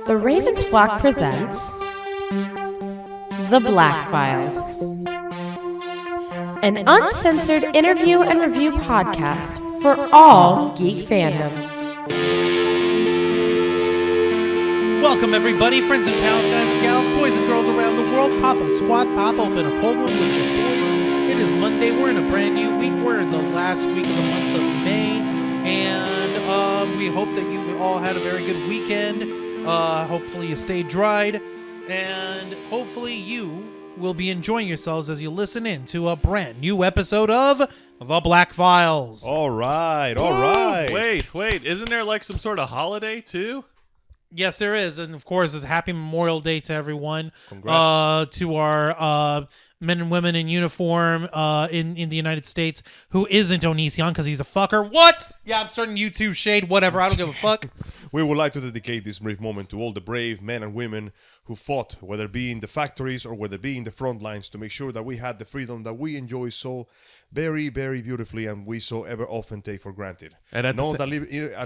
The Ravens Flock presents The Black Files, an uncensored interview and review podcast for all geek fandom. Welcome everybody, friends and pals, guys and gals, boys and girls around the world. Pop a squat, pop open a cold one with your boys. It is Monday. We're in a brand new week. We're in the last week of the month of May, and we hope that you all had a very good weekend. Hopefully you stayed dried, and hopefully you will be enjoying yourselves as you listen in to a brand new episode of The Black Files. All right. Wait, isn't there like some sort of holiday too? Yes, there is, and of course, it's Happy Memorial Day to everyone. Congrats. To our men and women in uniform in the United States who isn't Onision because he's a fucker. What? Yeah, I'm starting YouTube shade, whatever. I don't give a fuck. We would like to dedicate this brief moment to all the brave men and women who fought, whether it be in the factories or whether it be in the front lines, to make sure that we had the freedom that we enjoy so very, very beautifully and we so ever often take for granted. And at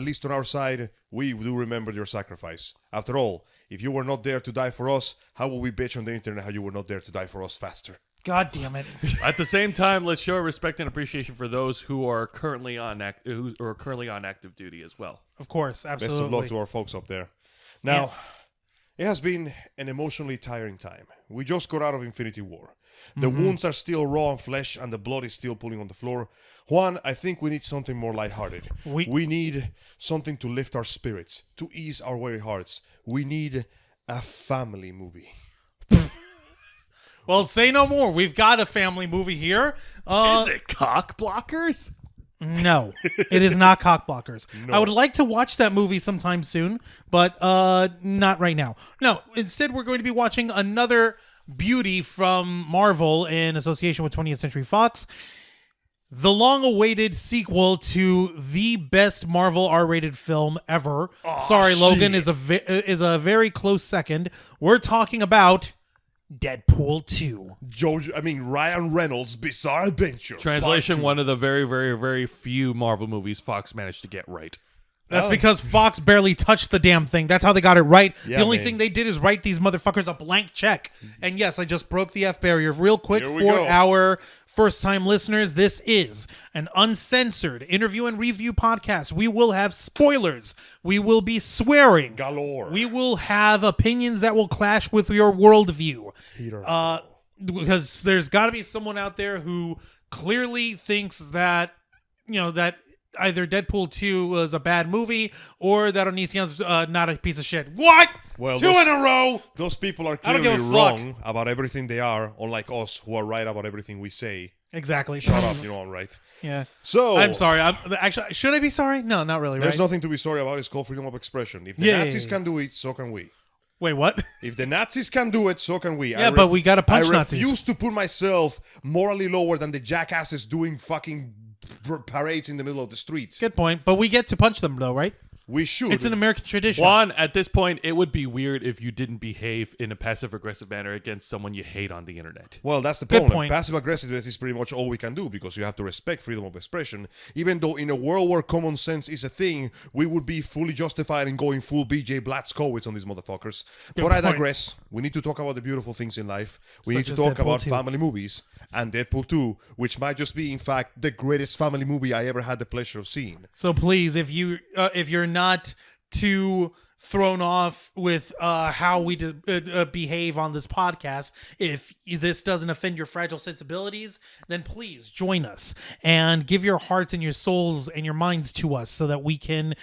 least on our side, we do remember your sacrifice. After all, if you were not there to die for us, how will we bitch on the internet how you were not there to die for us faster? God damn it. At the same time, let's show respect and appreciation for those who are currently on active duty as well. Of course, absolutely. Best of luck to our folks up there. Now, It has been an emotionally tiring time. We just got out of Infinity War. The wounds are still raw in flesh and the blood is still pooling on the floor. Juan, I think we need something more lighthearted. We need something to lift our spirits, to ease our weary hearts. We need a family movie. Well, say no more. We've got a family movie here. Is it Cock Blockers? No, it is not Cock Blockers. No. I would like to watch that movie sometime soon, but not right now. No, instead we're going to be watching another beauty from Marvel in association with 20th Century Fox. The long-awaited sequel to the best Marvel R-rated film ever. Sorry, shit. Logan is a very close second. We're talking about Deadpool 2. Ryan Reynolds' Bizarre Adventure. Translation, one of the very, very, very few Marvel movies Fox managed to get right. That's because Fox barely touched the damn thing. That's how they got it right. Yeah, the only man. thing they did is write these motherfuckers a blank check. And yes, I just broke the F barrier real quick Here we for go. our first-time listeners. This is an uncensored interview and review podcast. We will have spoilers. We will be swearing. Galore. We will have opinions that will clash with your worldview. Peter. Because there's got to be someone out there who clearly thinks that, that either Deadpool 2 was a bad movie or that Onision's not a piece of shit. What? Well, Two in a row? Those people are I don't clearly give a fuck. wrong about everything they are, unlike us who are right about everything we say. Exactly. Shut up, I'm right. Yeah. So, I'm sorry. Actually, should I be sorry? No, not really, there's right? nothing to be sorry about. It's called freedom of expression. If the Nazis can do it, so can we. Wait, what? If the Nazis can do it, so can we. Yeah, but we gotta punch Nazis. I refuse to put myself morally lower than the jackasses doing fucking parades in the middle of the streets. Good point. But we get to punch them, though, right? We should. It's an American tradition. Juan, at this point, it would be weird if you didn't behave in a passive-aggressive manner against someone you hate on the internet. Well, that's the Good problem. point. Passive aggressiveness is pretty much all we can do because you have to respect freedom of expression. Even though in a world where common sense is a thing, we would be fully justified in going full BJ Blazkowicz on these motherfuckers. But I digress. We need to talk about the beautiful things in life. We need to Such as talk Deadpool about 2. family movies and Deadpool 2, which might just be, in fact, the greatest family movie I ever had the pleasure of seeing. So please, if you're not too thrown off with how we behave on this podcast, if this doesn't offend your fragile sensibilities, then please join us and give your hearts and your souls and your minds to us so that we can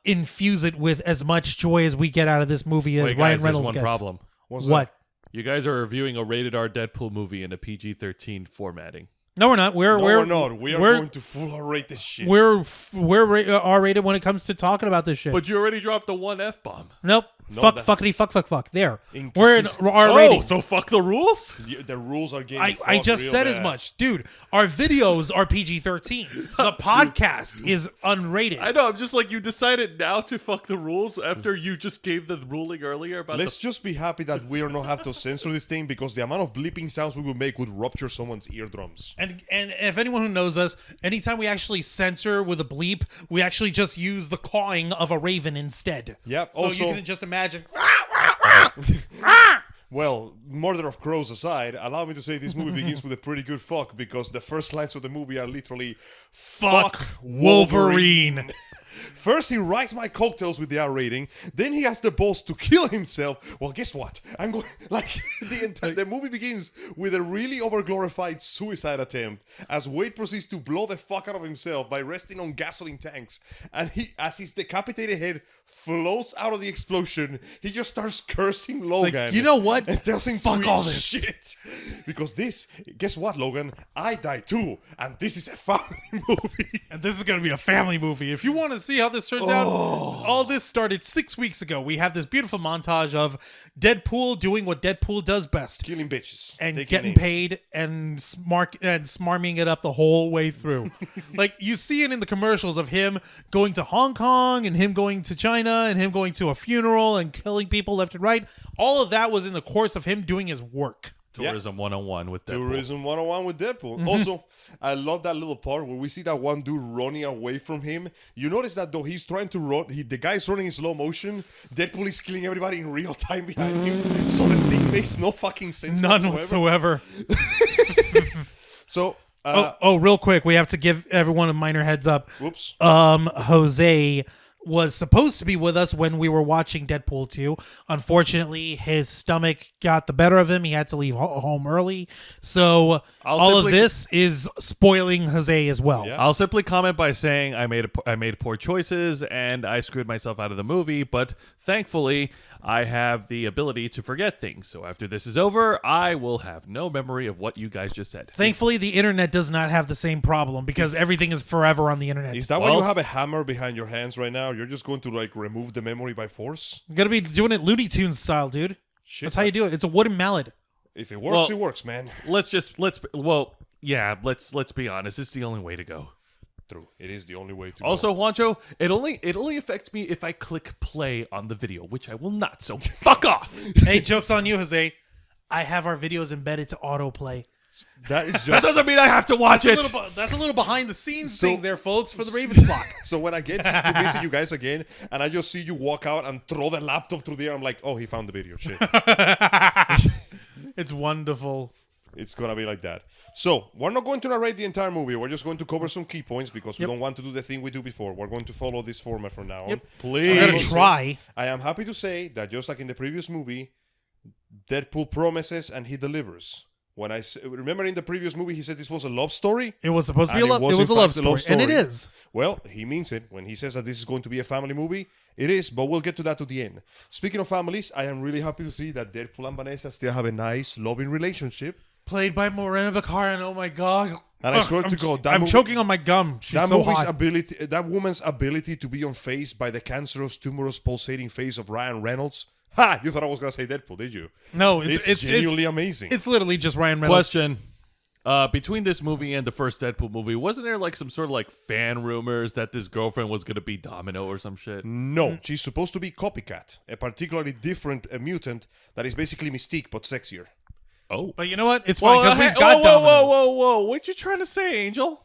infuse it with as much joy as we get out of this movie as Wait, Ryan guys, Reynolds there's one gets. problem. What's What? You guys are reviewing a rated R Deadpool movie in a PG-13 formatting. No, we're not. We're not. We are going to full rate this shit. We're R-rated when it comes to talking about this shit. But you already dropped the one F-bomb. Nope. No, fuck, that- fuckity, fuck. There. Inconsist- We're in R-rating. Oh, so fuck the rules? The rules are getting I just real said bad. as much. Dude, our videos are PG-13. The podcast is unrated. I know, I'm just like, you decided now to fuck the rules after you just gave the ruling earlier about Let's just be happy that we don't have to censor this thing because the amount of bleeping sounds we will make would rupture someone's eardrums. And if anyone who knows us, anytime we actually censor with a bleep, we actually just use the cawing of a raven instead. Yep. So Also- you can just imagine imagine. Well, murder of crows aside, allow me to say this movie begins with a pretty good fuck because the first lines of the movie are literally Fuck Wolverine. First, he writes my cocktails with the R rating. Then he has the balls to kill himself. Well, guess what? I'm going like the movie begins with a really overglorified suicide attempt as Wade proceeds to blow the fuck out of himself by resting on gasoline tanks. And as his decapitated head floats out of the explosion, he just starts cursing Logan. Like, you know what? And tells him Fuck to all eat this shit. Because guess what, Logan? I die too, and this is a family movie. And this is going to be a family movie. If you want to see how this turns out, all this started 6 weeks ago. We have this beautiful montage of Deadpool doing what Deadpool does best. Killing bitches. And taking getting names. paid and smarming it up the whole way through. Like, you see it in the commercials of him going to Hong Kong and him going to China and him going to a funeral and killing people left and right. All of that was in the course of him doing his work. Tourism 101 with Deadpool. Tourism 101 with Deadpool. Also, I love that little part where we see that one dude running away from him. You notice that though he's trying to run, the guy's running in slow motion. Deadpool is killing everybody in real time behind him. So the scene makes no fucking sense None whatsoever. whatsoever. So, real quick, we have to give everyone a minor heads up. whoops. Jose was supposed to be with us when we were watching Deadpool 2. Unfortunately, his stomach got the better of him. He had to leave home early. So all of this is spoiling Jose as well. Yeah. I'll simply comment by saying I made poor choices and I screwed myself out of the movie, but thankfully I have the ability to forget things. So after this is over, I will have no memory of what you guys just said. Thankfully, the internet does not have the same problem because everything is forever on the internet. Is that why Well- you have a hammer behind your hands right now? You're just going to like remove the memory by force? You're going to be doing it Looney Tunes style, dude. Shit. That's how you do it. It's a wooden mallet. If it works, Well- it works, man. Let's be honest. It's the only way to go. True. It is the only way to Also, Juancho, it only affects me if I click play on the video, which I will not. So fuck off. Hey, joke's on you, Jose. I have our videos embedded to autoplay. That is That just... doesn't mean I have to watch it. That's a little behind the scenes So- thing there, folks, for the Ravens block. So when I get to visit you guys again, and I just see you walk out and throw the laptop through the air, I'm like, oh, he found the video. Shit. It's wonderful. It's going to be like that. So we're not going to narrate the entire movie. We're just going to cover some key points because we don't want to do the thing we do before. We're going to follow this format from now on. Please. I'm going to try. I am happy to say that just like in the previous movie, Deadpool promises and he delivers. When remember in the previous movie, he said this was a love story. It was supposed to be And a love. It was a in love fact a story, and it is. Well, he means it when he says that this is going to be a family movie. It is, but we'll get to that to the end. Speaking of families, I am really happy to see that Deadpool and Vanessa still have a nice, loving relationship. Played by Morena Baccarin. Oh my god! And I swear to God, that I'm movie- choking on my gum. She's That so movie's hot. ability, that woman's ability to be unfazed by the cancerous, tumorous, pulsating face of Ryan Reynolds. Ha! You thought I was gonna say Deadpool, did you? No, It's genuinely amazing. It's literally just Ryan Reynolds. Question. Between this movie and the first Deadpool movie, wasn't there like some sort of like fan rumors that this girlfriend was gonna be Domino or some shit? No, she's supposed to be Copycat, a particularly different mutant that is basically Mystique but sexier. Oh. But you know what? It's fine because we've got whoa, Domino. whoa! What you trying to say, Angel?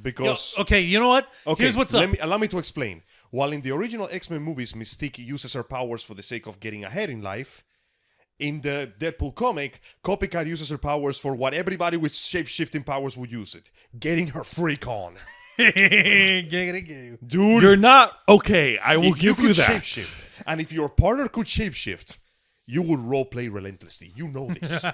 Because Okay, you know what? okay, Here's what's up. allow me to explain. While in the original X-Men movies, Mystique uses her powers for the sake of getting ahead in life, in the Deadpool comic, Copycat uses her powers for what everybody with shape-shifting powers would use it. Getting her freak on. Giggity. Dude, You're not okay. I will if you give you could that. shapeshift, and if your partner could shapeshift, you would roleplay relentlessly. You know this.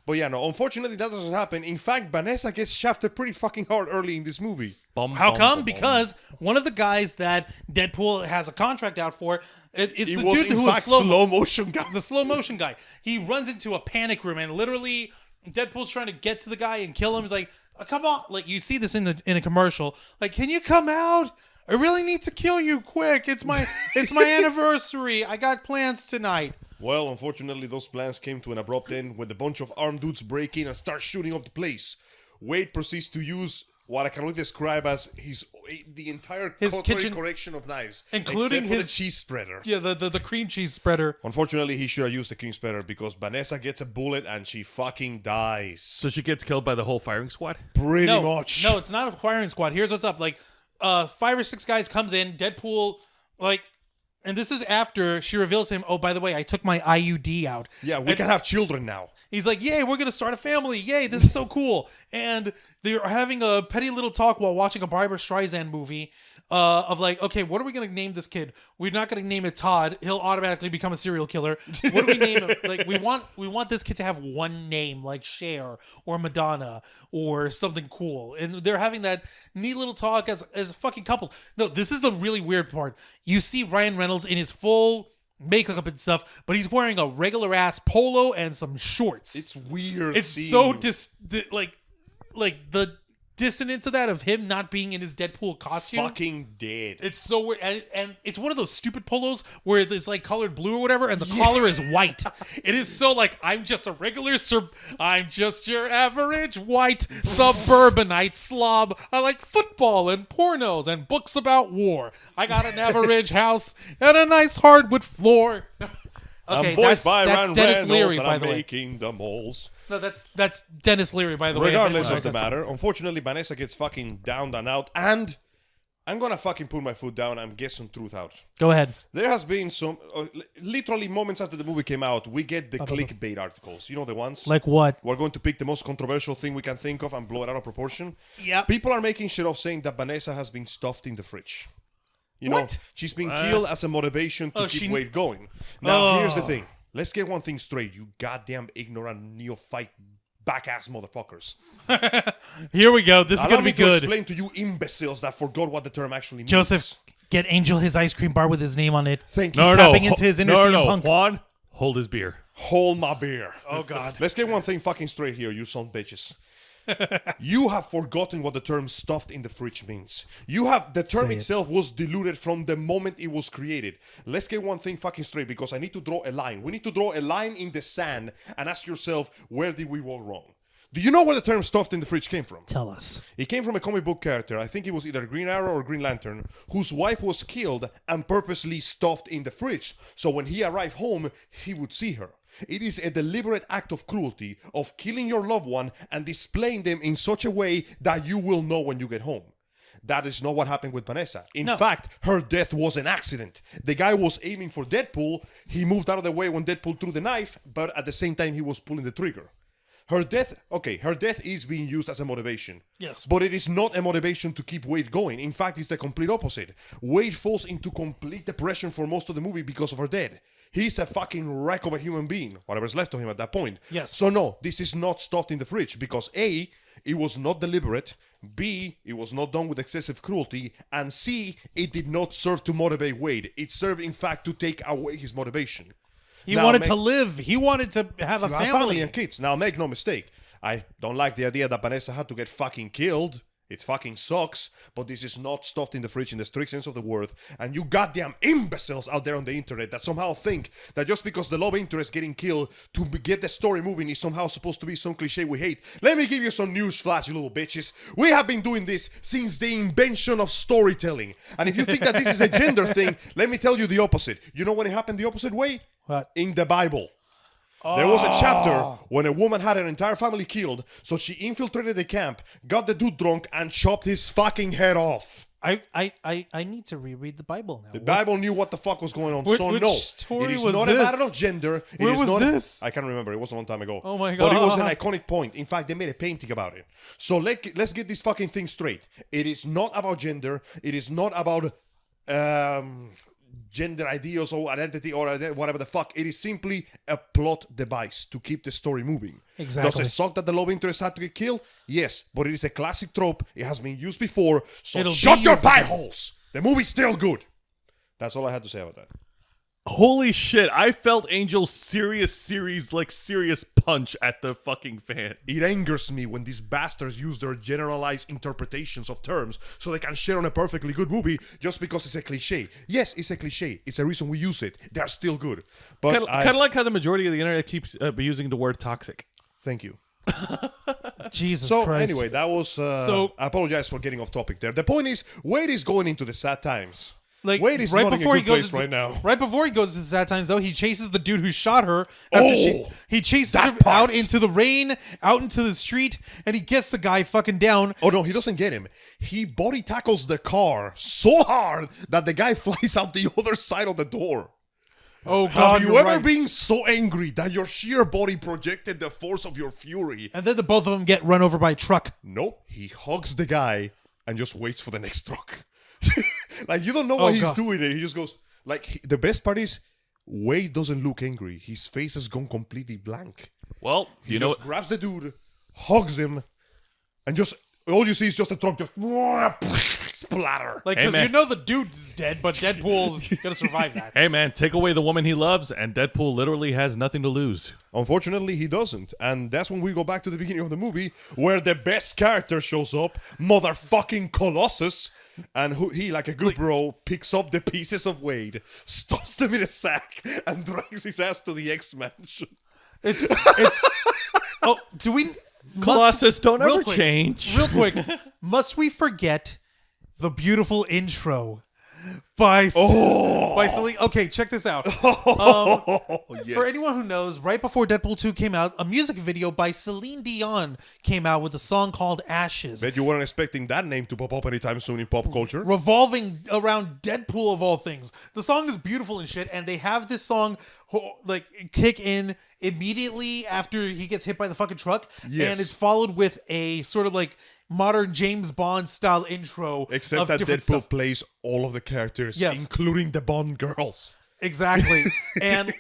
But yeah, no, unfortunately that doesn't happen. In fact, Vanessa gets shafted pretty fucking hard early in this movie. How come? Because one of the guys that Deadpool has a contract out for, it's He the was dude in who was fact slow motion guy. the slow motion guy. He runs into a panic room and literally Deadpool's trying to get to the guy and kill him. He's like, oh, come on. Like you see this in a commercial. Like, can you come out? I really need to kill you quick. It's my anniversary. I got plans tonight. Well, unfortunately, those plans came to an abrupt end when the bunch of armed dudes break in and start shooting up the place. Wade proceeds to use what I can only describe as the entire His cutlery kitchen- collection of knives, including except for his the cheese spreader. Yeah, the cream cheese spreader. Unfortunately, he should have used the cream spreader because Vanessa gets a bullet and she fucking dies. So she gets killed by the whole firing squad? Pretty No, much. no, it's not a firing squad. Here's what's up. Like, 5 or 6 guys comes in. Deadpool, like, And this is after she reveals to him, oh, by the way, I took my IUD out. Yeah, we can have children now. He's like, yay, we're going to start a family. Yay, this is so cool. And they're having a petty little talk while watching a Barbra Streisand movie of like, okay, what are we going to name this kid? We're not going to name it Todd. He'll automatically become a serial killer. What do we name him? Like, we want this kid to have one name, like Cher or Madonna or something cool. And they're having that neat little talk as a fucking couple. No, this is the really weird part. You see Ryan Reynolds in his full makeup and stuff, but he's wearing a regular ass polo and some shorts. It's weird. It's so like the dissonance of that of him not being in his Deadpool costume. Fucking dead. It's so weird, and it's one of those stupid polos where it's like colored blue or whatever, and the collar is white. It is so like I'm just your average white suburbanite slob. I like football and pornos and books about war. I got an average house and a nice hardwood floor. Okay, boys by that's Ryan Dennis Reynolds, Leary, and by I'm the way. making the moles. No, that's Dennis Leary, by the way. Regardless of the matter, unfortunately, Vanessa gets fucking downed and out, and I'm gonna fucking put my foot down and get some truth out. Go ahead. There has been some, literally moments after the movie came out, we get the clickbait articles. You know the ones? Like what? We're going to pick the most controversial thing we can think of and blow it out of proportion. Yeah. People are making shit up saying that Vanessa has been stuffed in the fridge. You know, What? she's been killed as a motivation to keep weight going. Now, here's the thing. Let's get one thing straight, you goddamn ignorant neophyte back-ass motherfuckers. Here we go. This is Allow going to me be good. to explain to you imbeciles that forgot what the term actually means. Joseph, get Angel his ice cream bar with his name on it. Thank you. Tapping into his inner CM Punk. Juan, hold his beer. Hold my beer. Oh, God. Let's get one thing fucking straight here, you son bitches. You have forgotten what the term stuffed in the fridge means. The term itself was diluted from the moment it was created. Let's get one thing fucking straight, because I need to draw a line. We need to draw a line in the sand and ask yourself, where did we go wrong? Do you know where the term stuffed in the fridge came from? Tell us. It came from a comic book character, I think it was either Green Arrow or Green Lantern, whose wife was killed and purposely stuffed in the fridge, so when he arrived home, he would see her. It is a deliberate act of cruelty, of killing your loved one and displaying them in such a way that you will know when you get home. That is not what happened with Vanessa. In fact, her death was an accident. The guy was aiming for Deadpool. He moved out of the way when Deadpool threw the knife, but at the same time, he was pulling the trigger. Her death is being used as a motivation. Yes. But it is not a motivation to keep Wade going. In fact, it's the complete opposite. Wade falls into complete depression for most of the movie because of her death. He's a fucking wreck of a human being, whatever's left of him at that point. Yes. So no, this is not stuffed in the fridge because A, it was not deliberate, B, it was not done with excessive cruelty, and C, it did not serve to motivate Wade. It served, in fact, to take away his motivation. He wanted to live. He wanted to have a family and kids. Now, make no mistake. I don't like the idea that Vanessa had to get fucking killed. It fucking sucks, but this is not stuffed in the fridge in the strict sense of the word. And you goddamn imbeciles out there on the internet that somehow think that just because the love interest getting killed to get the story moving is somehow supposed to be some cliche we hate. Let me give you some news flash, you little bitches. We have been doing this since the invention of storytelling. And if you think that this is a gender thing, let me tell you the opposite. You know when it happened the opposite way? What? In the Bible. There was a chapter when a woman had her entire family killed, so she infiltrated the camp, got the dude drunk, and chopped his fucking head off. I need to reread the Bible now. The Bible knew what the fuck was going on, Which so no. story It is was not this? a matter of gender. Where it is was not, this? I can't remember. It was a long time ago. Oh my But it was an God. iconic point. In fact, they made a painting about it. So let's get this fucking thing straight. It is not about gender. It is not about gender ideals or identity or whatever the fuck. It is simply a plot device to keep the story moving. Exactly. Does it suck that the love interest had to get killed? Yes, but it is a classic trope. It has been used before. So It'll shut be your used pie again. holes. The movie's still good. That's all I had to say about that. Holy shit, I felt Angel's serious punch at the fucking fan. It angers me when these bastards use their generalized interpretations of terms so they can share on a perfectly good movie just because it's a cliche. Yes, it's a cliche. It's a reason we use it. They're still good. But Kind of like how the majority of the internet keeps using the word toxic. Thank you. Jesus So Christ. anyway, that was... I apologize for getting off topic there. The point is, Wade is going into the sad times. Like Wade is right not in a before he good goes place into, right now. Right before he goes into Sad Times, though, he chases the dude who shot her. After he chases that her part. out into the rain, out into the street, and he gets the guy fucking down. Oh no, he doesn't get him. He body tackles the car so hard that the guy flies out the other side of the door. Oh God! Have you you're ever right. been so angry that your sheer body projected the force of your fury? And then the both of them get run over by a truck. Nope. He hugs the guy and just waits for the next truck. Like, you don't know why Oh, he's God. doing it. He just goes, like, the best part is, Wade doesn't look angry. His face has gone completely blank. Well, He you know just grabs the dude, hugs him, and just, all you see is just a truck just splatter. Like, Hey, because man. you know the dude's dead, but Deadpool's gonna survive that. Hey man, take away the woman he loves, and Deadpool literally has nothing to lose. Unfortunately, he doesn't. And that's when we go back to the beginning of the movie, where the best character shows up, motherfucking Colossus. And he, like a good bro, picks up the pieces of Wade, stuffs them in a sack, and drags his ass to the X-Mansion. It's. Oh, do we? Colossus, don't real ever quick, change. Real quick, must we forget the beautiful intro by Celine? Okay, check this out. For anyone who knows, right before Deadpool 2 came out, a music video by Celine Dion came out with a song called Ashes, Bet you weren't expecting that name to pop up anytime soon in pop culture. revolving around Deadpool of all things. The song is beautiful and shit, and they have this song like kick in immediately after he gets hit by the fucking truck, Yes. and it's followed with a sort of like modern James Bond style intro. Except of that different Deadpool stuff. plays all of the characters, Yes. including the Bond girls. Exactly. And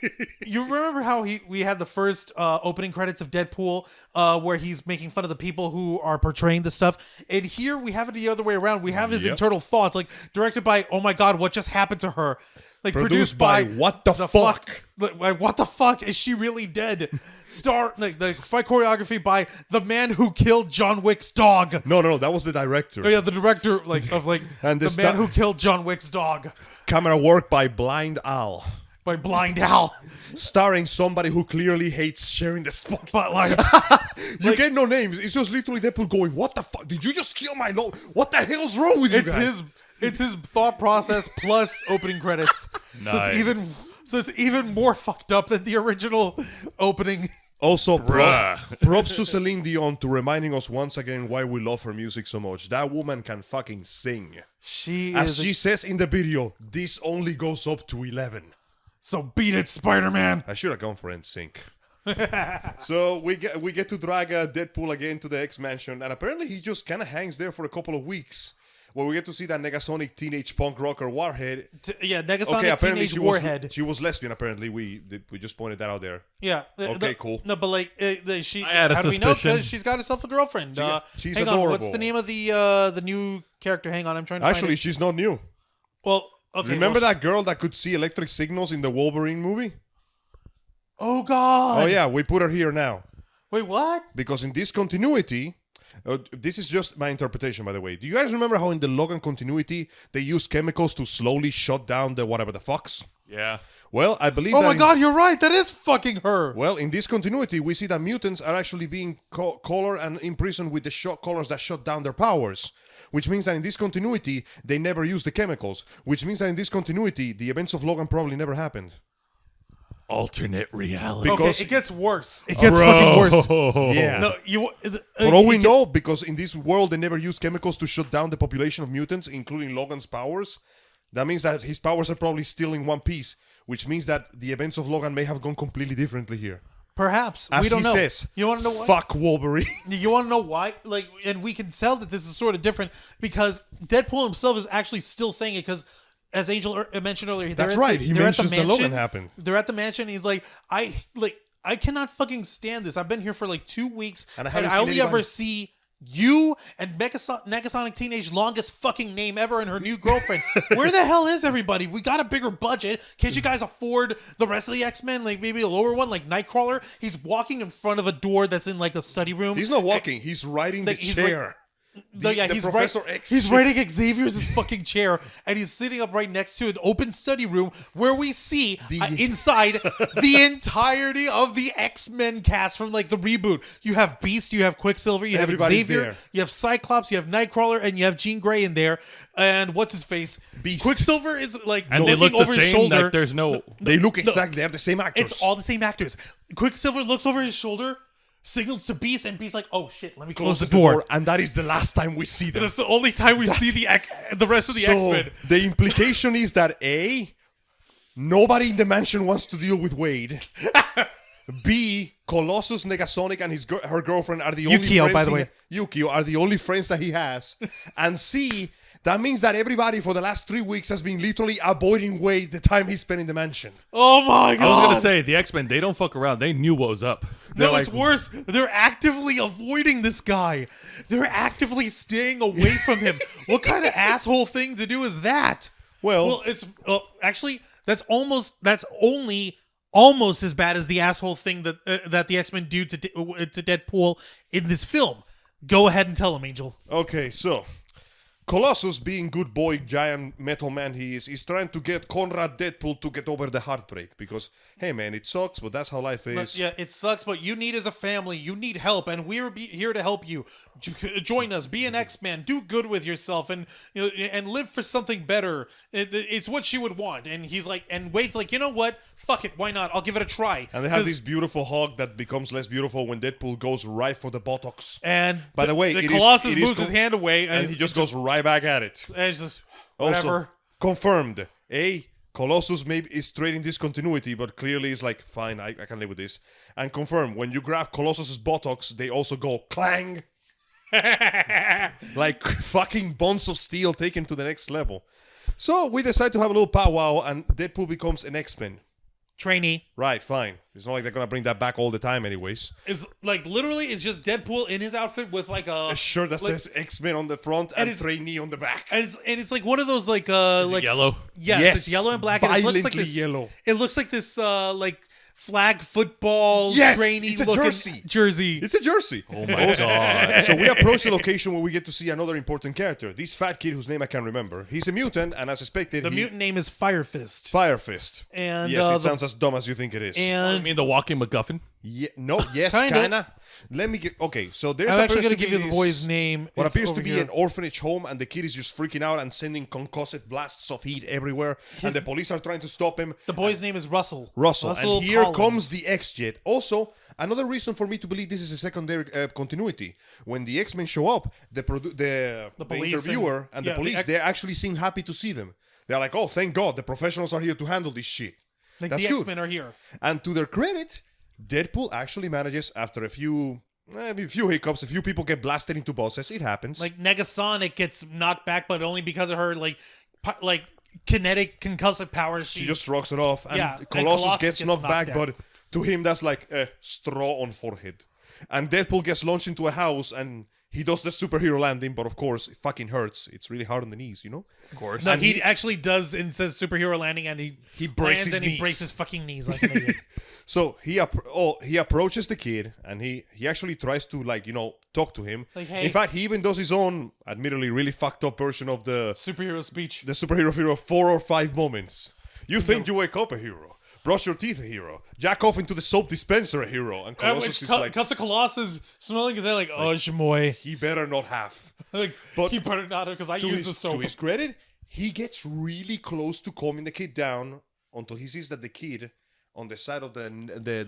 you remember how we had the first opening credits of Deadpool where he's making fun of the people who are portraying this stuff. And here we have it the other way around. We have his Yep. internal thoughts, like directed by, oh my God, what just happened to her? Like Produced by what the fuck? Like, what the fuck? Is she really dead? Like the fight choreography by the man who killed John Wick's dog. No, that was the director. Oh yeah, the director of And the the man who killed John Wick's dog Camera work by Blind Al. by Blind Al. Starring somebody who clearly hates sharing the spotlight. But like You get no names. It's just literally Deadpool going, what the fuck? Did you just kill my no? What the hell's wrong with you guys? It's his thought process plus opening credits. Nice. So it's even more fucked up than the original opening. Also, Bruh. props to Celine Dion to reminding us once again why we love her music so much. That woman can fucking sing. As she says in the video, this only goes up to 11. So beat it, Spider-Man. I should have gone for NSYNC. So we get to drag Deadpool again to the X-Mansion, and apparently he just kind of hangs there for a couple of weeks. Where we get to see that Negasonic teenage punk rocker Warhead. Negasonic apparently Teenage Warhead. she was lesbian. Apparently, we just pointed that out there. Yeah. Okay, cool. No, but like she. I had a how do we know? suspicion. 'Cause she's got herself a girlfriend. She's hang on, what's adorable. the name of the new character? Hang on, I'm trying to Actually, find it. she's not new. Well, okay. Remember well, that girl that could see electric signals in the Wolverine movie? Oh God. Oh yeah, we put her here now Wait, what? because in this continuity. This is just my interpretation, by the way. Do you guys remember how in the Logan continuity they use chemicals to slowly shut down the whatever the fucks? Yeah. Well, I believe. Oh that my in- God, you're right. That is fucking her. Well, in this continuity, we see that mutants are actually being colored and imprisoned with the colors that shut down their powers. Which means that in this continuity, they never use the chemicals. Which means that in this continuity, the events of Logan probably never happened. Alternate reality. Because- Okay, it gets worse. It gets fucking worse. Yeah. No, you. For all we know, because in this world they never use chemicals to shut down the population of mutants, including Logan's powers, that means that his powers are probably still in one piece, which means that the events of Logan may have gone completely differently here. Perhaps. As we don't he know. says, You want to know why? fuck Wolverine. You want to know why? Like, and we can tell that this is sort of different because Deadpool himself is actually still saying it because, as Angel mentioned earlier, That's right. He mentions that Logan happened. They're at the mansion. And he's like, I cannot fucking stand this. I've been here for like 2 weeks, And I and haven't I seen only anybody- ever see you and Negasonic Teenage, longest fucking name ever, and her new girlfriend. Where the hell is everybody? We got a bigger budget. Can't you guys afford the rest of the X-Men? Like maybe a lower one, like Nightcrawler. He's walking in front of a door that's in like the study room. He's not walking. He's riding the Like, he's chair. he's Professor right. X He's shit. writing Xavier's fucking chair, and he's sitting up right next to an open study room where we see inside the entirety of the X-Men cast from like the reboot. You have Beast, you have Quicksilver, you have Everybody's Xavier, there. you have Cyclops, you have Nightcrawler, and you have Jean Grey in there. And what's his face? Beast. Quicksilver is like And they looking look the over his same. shoulder. Like there's no. They look exactly. They're the same actors. It's all the same actors. Quicksilver looks over his shoulder, signals to Beast, and Beast's like, "Oh shit, let me close the door." and that is the last time we see them. That's the only time we see the rest of the X-Men. The implication is that A, nobody in the mansion wants to deal with Wade. B, Colossus, Negasonic, and her girlfriend are the only Yukio, friends. by the way. Yukio are the only friends that he has. And C, that means that everybody for the last 3 weeks has been literally avoiding Wade the time he spent in the mansion. Oh my god! I was gonna say the X-Men. They don't fuck around. They knew what was up. No, They're it's like- worse. They're actively avoiding this guy. They're actively staying away from him. What kind of asshole thing to do is that? Well, it's actually that's only almost as bad as the asshole thing that the X-Men do to Deadpool in this film. Go ahead and tell him, Angel. okay, so Colossus, being good boy, giant metal man he is trying to get Conrad Deadpool to get over the heartbreak because, hey man, it sucks, but that's how life is. Yeah, it sucks, but you need as a family, you need help, and we're here to help you. Join us, be an X-Man, do good with yourself, and and live for something better. It's what she would want. And he's like, and Wade's like, you know what? Fuck it, why not? I'll give it a try. And they have this beautiful hug that becomes less beautiful when Deadpool goes right for the buttocks. And By the way, the it is- Colossus it is moves his hand away, And he just goes right back at it. and it's just Also, whatever. confirmed. A, Colossus maybe is trading discontinuity, but clearly is like, fine, I can live with this. And confirmed, when you grab Colossus's buttocks, they also go clang. Like fucking bonds of steel taken to the next level. So we decide to have a little powwow, and Deadpool becomes an X-Men. Trainee Right, fine. It's not like they're gonna bring that back all the time, anyways. is like literally it's just Deadpool in his outfit with like A shirt that like- says X-Men on the front and it's- trainee on the back. and it's like one of those like Yellow. Yes, Yes, it's yellow and black. And it looks like violently this, yellow. It looks like this like flag football Yes, trainee it's a looking jersey. It's a jersey. Oh my god. So we approach the location where we get to see another important character. This fat kid whose name I can't remember. He's a mutant, and as expected, The mutant name is Fire Fist. Fire Fist. And, yes, the- it sounds as dumb as you think it is. I And mean the walking MacGuffin. No, yes, Kinda. kinda. Let me get. Okay, so there's I'm actually going gonna give you the boy's name. What It's appears to over be here. an orphanage home, and the kid is just freaking out and sending concussive blasts of heat everywhere, and the police are trying to stop him. The boy's name is Russell. Russell, and here Collins. comes the X-Jet. Also, another reason for me to believe this is a secondary continuity. When the X-Men show up, the police interviewer and the yeah, police, they actually seem happy to see them. They're like, oh, thank God, the professionals are here to handle this shit. Like That's the good. X-Men are here. And to their credit, Deadpool actually manages, after a few hiccups, a few people get blasted into buses. It happens. Like Negasonic gets knocked back, but only because of her like kinetic concussive powers. she just rocks it off, and Yeah, and Colossus gets knocked back, down. but to him that's like a straw on forehead. And Deadpool gets launched into a house, and he does the superhero landing, but of course it fucking hurts. It's really hard on the knees, you know? Of course. No, and he he- actually does and says superhero landing, and he breaks lands his and he knees. breaks his fucking knees like an idiot. So he approaches the kid, and he actually tries to, like, you know, talk to him. Like, hey. In fact, he even does his own, admittedly really fucked up version of the Superhero speech. superhero hero 4 or 5 moments. You think you wake up a hero, brush your teeth a hero, jack off into the soap dispenser a hero, and Colossus is like, Colossus smelling his head like, oh, Shamoy. he better not have. Like, But he better not because I To use the his, soap. to his credit, he gets really close to calming the kid down until he sees that the kid, on the side of the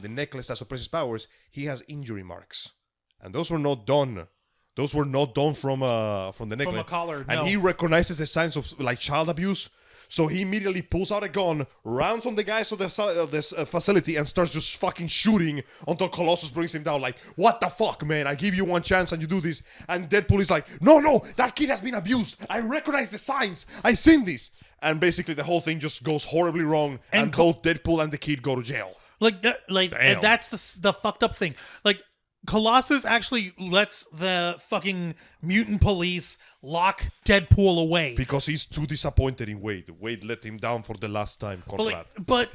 necklace that suppresses powers, he has injury marks, and those were not done. Those were not done from the necklace. a collar, And no. he recognizes the signs of like child abuse. So he immediately pulls out a gun, rounds on the guys of this facility, and starts just fucking shooting until Colossus brings him down. Like, what the fuck, man? I give you one chance and you do this. And Deadpool is like, no, that kid has been abused. I recognize the signs. I seen this. And basically the whole thing just goes horribly wrong, and both Deadpool and the kid go to jail. And that's the fucked up thing. Like, Colossus actually lets the fucking mutant police lock Deadpool away. Because he's too disappointed in Wade. Wade let him down for the last time, Conrad. But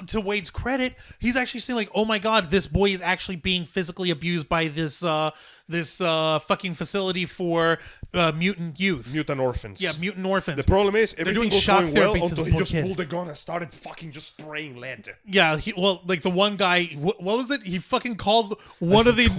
to Wade's credit, he's actually saying like, "Oh my God, this boy is actually being physically abused by this fucking facility for mutant youth, Mutant orphans. Yeah, mutant orphans." The problem is everything doing was shock going well therapy to until the he poor just kid. pulled the gun and started fucking just spraying lead. Yeah, like the one guy, what was it? He fucking called one of the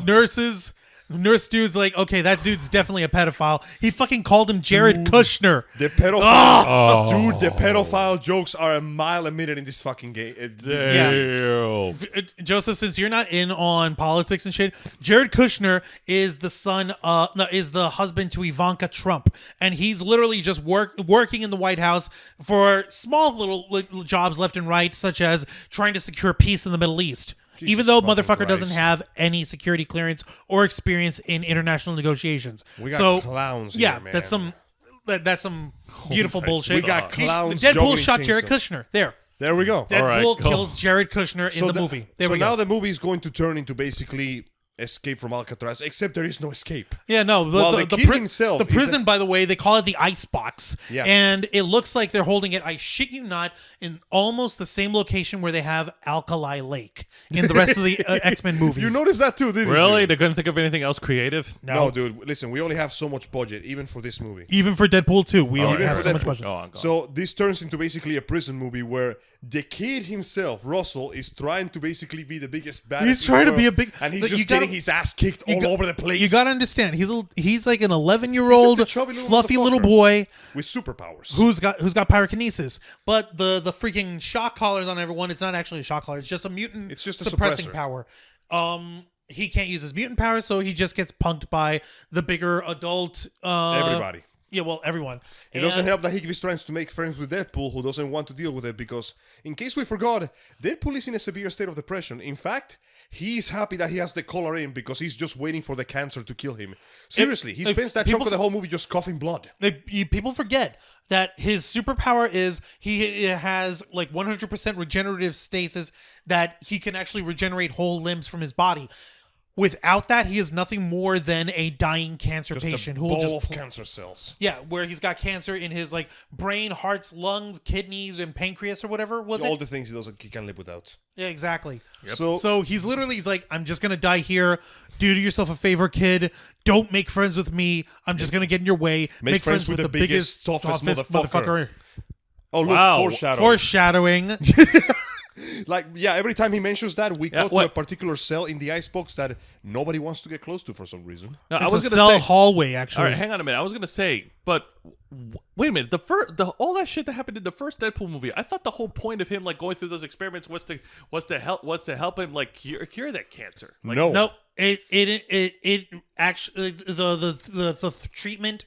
nurse dude's like, okay, that dude's definitely a pedophile. He fucking called him Jared Kushner. The pedophile, dude. The pedophile jokes are a mile a minute in this fucking game. Damn. Joseph, since you're not in on politics and shit, Jared Kushner is the husband to Ivanka Trump, and he's literally just working in the White House for small little jobs left and right, such as trying to secure peace in the Middle East. Jesus Even though fucking motherfucker doesn't Christ. have any security clearance or experience in international negotiations. We got clowns here, Yeah, man. that's some beautiful bullshit. We got clowns Deadpool juggling shot Jared chainsaws. Kushner. There we go. Deadpool right, go. kills Jared Kushner in the movie. There so we go. now the movie is going to turn into basically Escape from Alcatraz, except there is no escape. Yeah, no. While the kid himself the is prison, by the way, they call it the ice box. Yeah. And it looks like they're holding it, I shit you not, in almost the same location where they have Alkali Lake in the rest of the X-Men movies. You noticed that too, didn't Really? you? They couldn't think of anything else creative? No, dude. Listen, we only have so much budget, even for this movie. Even for Deadpool 2, we only Even have for so much Deadpool. budget. Go on. So this turns into basically a prison movie where the kid himself, Russell, is trying to basically be the biggest badass. He's in trying the to be a world, big- and he's like, just you gotta- getting his ass kicked all over the place. You gotta understand, he's like an 11-year-old He's just a chubby little fluffy little motherfucker. boy with superpowers. who's got pyrokinesis. But the freaking shock collars on everyone, it's not actually a shock collar, it's just a mutant It's just a suppressing suppressor. power. He can't use his mutant power, so he just gets punked by the bigger adult Everybody. Yeah, well, everyone. It doesn't help that he is trying to make friends with Deadpool, who doesn't want to deal with it because, in case we forgot, Deadpool is in a severe state of depression. In fact, he's happy that he has the collar in because he's just waiting for the cancer to kill him. Seriously, he spends that chunk of the whole movie just coughing blood. People forget that his superpower is he has like 100% regenerative stasis, that he can actually regenerate whole limbs from his body. Without that, he is nothing more than a dying cancer Just patient a who will ball just of cancer cells. Yeah, where he's got cancer in his like brain, hearts, lungs, kidneys, and pancreas or whatever was All it? the things he can live without. Yeah, exactly. So, So he's like, I'm just gonna die here. Do yourself a favor, kid. Don't make friends with me. I'm just gonna get in your way. Make friends with the biggest, toughest motherfucker. Oh, look, Wow. foreshadowing. Foreshadowing. Every time he mentions that, we Yeah, go to what- a particular cell in the icebox that nobody wants to get close to for some reason. No, I It's was a gonna cell say. hallway, actually. All right, hang on a minute. I was gonna say, but wait a minute. All that shit that happened in the first Deadpool movie. I thought the whole point of him like going through those experiments was to help him like cure that cancer. Like, No. Nope. It actually the treatment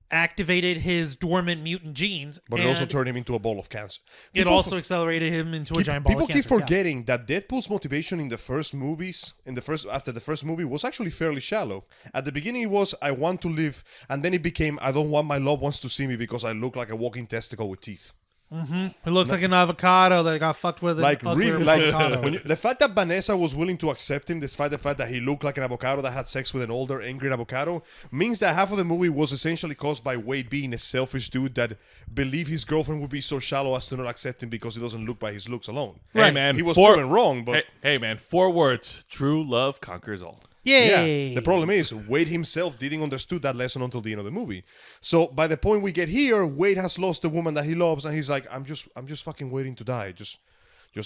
activated his dormant mutant genes, But it also turned him into a ball of cancer. it also accelerated him into a giant ball People of keep cancer. Yeah. forgetting that Deadpool's motivation in the first movies, after the first movie, was actually fairly shallow. At the beginning, it was I want to live, and then it became I don't want my loved ones to see me because I look like a walking testicle with teeth. It looks like an avocado that got fucked with. Like an really, ugly like avocado. the fact that Vanessa was willing to accept him, despite the fact that he looked like an avocado that had sex with an older, angry avocado, means that half of the movie was essentially caused by Wade being a selfish dude that believed his girlfriend would be so shallow as to not accept him because he doesn't look by his looks alone. Hey man, He was proven wrong, but hey man, 4 words: true love conquers all. Yay! yeah, the problem is Wade himself didn't understood that lesson until the end of the movie. So by the point we get here, Wade has lost the woman that he loves, and he's like, I'm just fucking waiting to die. Just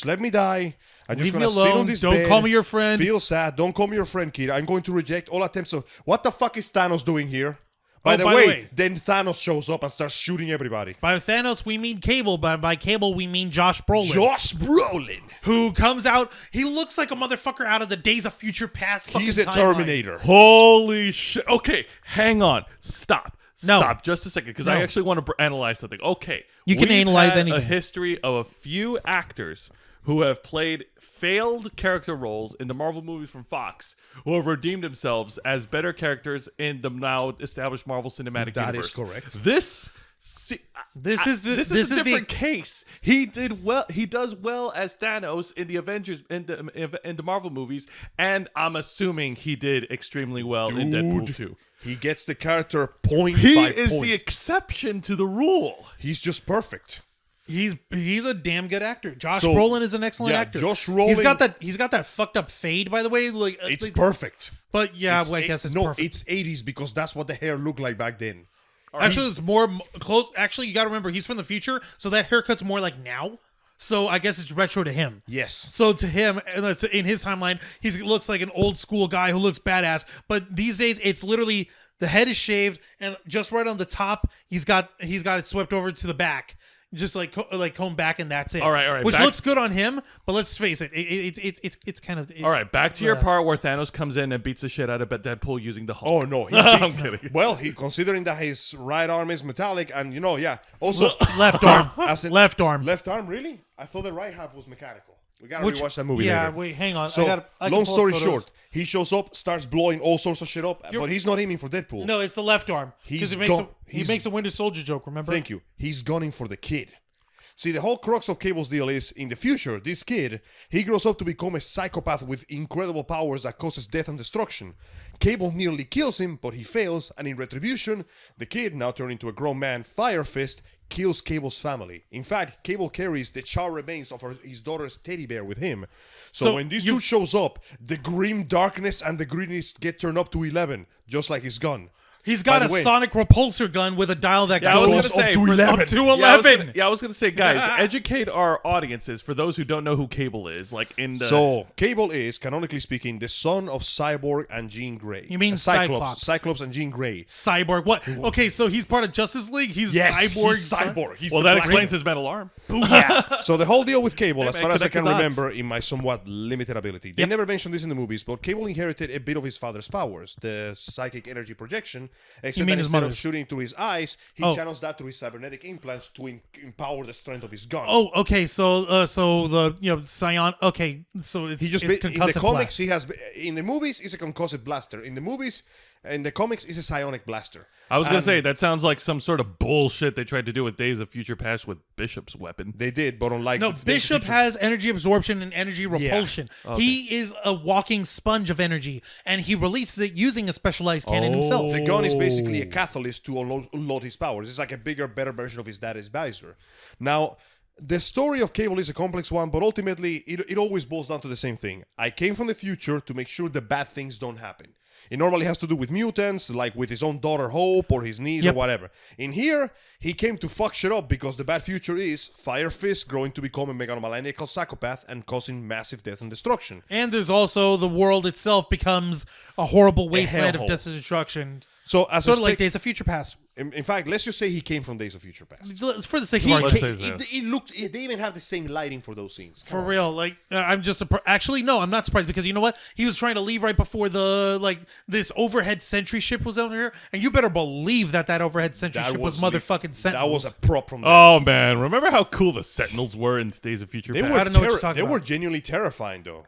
let me die. I'm just Leave me gonna sit on alone. this Don't bed, call me your friend. Feel sad. Don't call me your friend, kid. I'm going to reject all attempts of what the fuck is Thanos doing here? By the way, then Thanos shows up and starts shooting everybody. By Thanos, we mean Cable. By Cable, we mean Josh Brolin. Josh Brolin. Who comes out, he looks like a motherfucker out of the Days of Future Past fucking He's a timeline. Terminator. Holy shit! Okay, hang on. Stop No. just a second, because No. I actually want to analyze something. Okay, You can we've analyze had anything. A history of a few actors who have played failed character roles in the Marvel movies from Fox, who have redeemed themselves as better characters in the now established Marvel Cinematic That Universe. is correct. This See, This is a different case. He did well. He does well as Thanos in the Avengers in the Marvel movies, and I'm assuming he did extremely well in Deadpool 2. He gets the character point He by is point. the exception to the rule. He's just perfect. He's a damn good actor. Josh So, Brolin is an excellent yeah, actor. Josh Brolin- He's got that fucked up fade, by the way. Like It's perfect. But yeah, It's well, I guess it's no, perfect. it's 80s because that's what the hair looked like back then. Actually, it's more close. Actually, you got to remember he's from the future, so that haircut's more like now. So I guess it's retro to him. Yes. So to him, in his timeline, he looks like an old school guy who looks badass. But these days, it's literally the head is shaved, and just right on the top, he's got it swept over to the back. Just like combed back, and that's it. All right. Which Back- looks good on him, but let's face it, it's kind of All right, back to your part where Thanos comes in and beats the shit out of Deadpool using the Hulk. Oh no, I'm kidding. Well, considering that his right arm is metallic, and also left arm, as in- left arm. left arm, really? I thought the right half was mechanical. We gotta Which- rewatch that movie Yeah, later. wait, hang on. So, I can long pull up story photos. short, he shows up, starts blowing all sorts of shit up, but he's not aiming for Deadpool. No, it's the left arm because He's he he's- makes a Winter Soldier joke. Remember? Thank you. He's gunning for the kid. See, the whole crux of Cable's deal is, in the future, this kid, he grows up to become a psychopath with incredible powers that causes death and destruction. Cable nearly kills him, but he fails, and in retribution, the kid, now turned into a grown man, Fire Fist, kills Cable's family. In fact, Cable carries the charred remains of his daughter's teddy bear with him. So when this dude shows up, the grim darkness and the greenness get turned up to 11, just like his gun. He's got By a the way- sonic repulsor gun with a dial that Yeah, I was goes gonna say, up to for- 11. up to Yeah, 11. I was gonna say, guys, educate our audiences for those who don't know who Cable is. Like in the So, Cable is, canonically speaking, the son of Cyborg and Jean Grey. You mean Cyclops. Cyclops and Jean Grey. Cyborg. What? Okay, so he's part of Justice League. He's Yes, Cyborg. he's Cyborg. He's well, the that Black explains Widow. his metal arm. Booyah. So the whole deal with Cable, as man, far as I connect can the dots. remember in my somewhat limited ability, they never mentioned this in the movies, but Cable inherited a bit of his father's powers, the psychic energy projection, except mean that his instead of mother's? shooting through his eyes, he Oh. channels that through his cybernetic implants to empower the strength of his gun. Oh, okay. So the Scion. Okay, so it's He just it's in the concussive comics blast. he has in the movies he's a concussive blaster. In the comics is a psionic blaster. I was gonna And say that sounds like some sort of bullshit they tried to do with Days of Future Past with Bishop's weapon. they did, but unlike No, the Bishop future- has energy absorption and energy repulsion. He is a walking sponge of energy, and he releases it using a specialized cannon himself. The gun is basically a catalyst to unload his powers. It's like a bigger, better version of his dad's visor. Now, the story of Cable is a complex one, but ultimately, it always boils down to the same thing. I came from the future to make sure the bad things don't happen. It normally has to do with mutants, like with his own daughter Hope or his niece or whatever. In here, he came to fuck shit up because the bad future is Fire Fist growing to become a megalomaniacal psychopath and causing massive death and destruction. And there's also the world itself becomes a horrible wasteland of hellhole. death and destruction. So, as Sort a of like spec- Days of Future Past. in fact, let's just say he came from Days of Future Past. For the sake of He argument. Let's came- say so. it looked. They even have the same lighting for those scenes. For real, like I'm just actually no, I'm not surprised because you know what? He was trying to leave right before this overhead sentry ship was out here, and you better believe that overhead sentry ship was motherfucking Sentinels. That was a prop from. Oh man, remember how cool the Sentinels were in Days of Future They Past? were. I don't know what you're talking they about. were genuinely terrifying, though.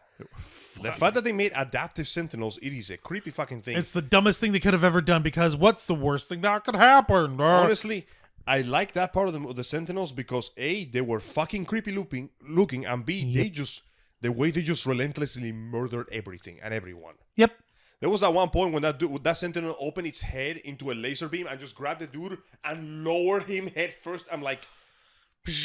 The fact that they made adaptive Sentinels, it is a creepy fucking thing. It's the dumbest thing they could have ever done because what's the worst thing that could happen? Honestly, I like that part of the Sentinels because A, they were fucking creepy looking, and B, the way they just relentlessly murdered everything and everyone. Yep. There was that one point when that Sentinel opened its head into a laser beam and just grabbed the dude and lowered him head first. I'm like,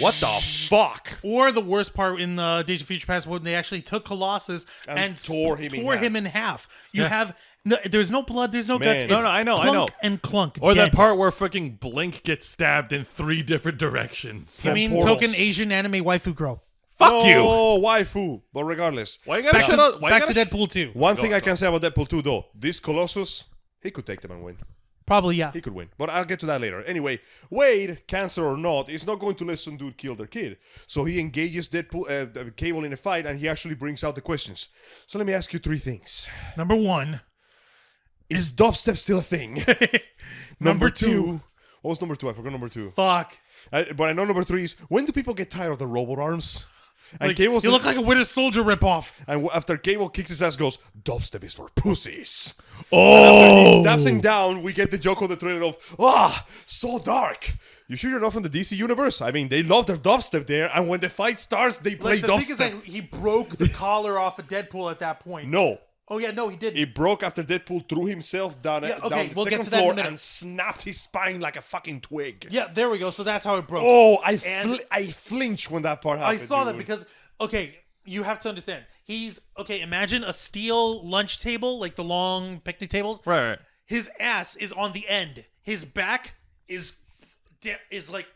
what the fuck? Or the worst part in Days of Future Past when they actually took Colossus and tore him in half. You have there's no blood, there's no Man. guts. No, It's no, I know. clunk and clunk. Or dead. that part where fucking Blink gets stabbed in 3 different directions. I mean, portals. token Asian anime waifu girl. Fuck you. Oh, waifu. But regardless, Why you gotta shut up? Why you Back to gotta Deadpool 2. one thing I can say about Deadpool 2, though, this Colossus, he could take them and win. Probably, yeah. He could win, but I'll get to that later. Anyway, Wade, cancer or not, is not going to let some dude kill their kid. So he engages Cable in a fight, and he actually brings out the questions. So let me ask you 3 things. Number 1. Is dubstep still a thing? Number 2. What was number 2? I forgot number 2. Fuck. But I know number 3 is, when do people get tired of the robot arms? And Like, Cable's he looked like a Winter Soldier ripoff. and after Cable kicks his ass, goes, dubstep is for pussies. Oh, He stabs him down. We get the joke of the trailer of, so dark. You sure you're not from the DC universe? I mean, they love their dubstep there, and when the fight starts, they play Like, the dubstep. thing is that he broke the collar off of Deadpool at that point. No. Oh yeah, no, he didn't. He broke after Deadpool threw himself down, Yeah, okay, down the we'll get second to that in a floor minute. and snapped his spine like a fucking twig. Yeah, there we go. So that's how it broke. Oh, And- I flinched when that part happened. I saw that dude. because you have to understand. Imagine a steel lunch table, like the long picnic tables. right. His ass is on the end. His back is like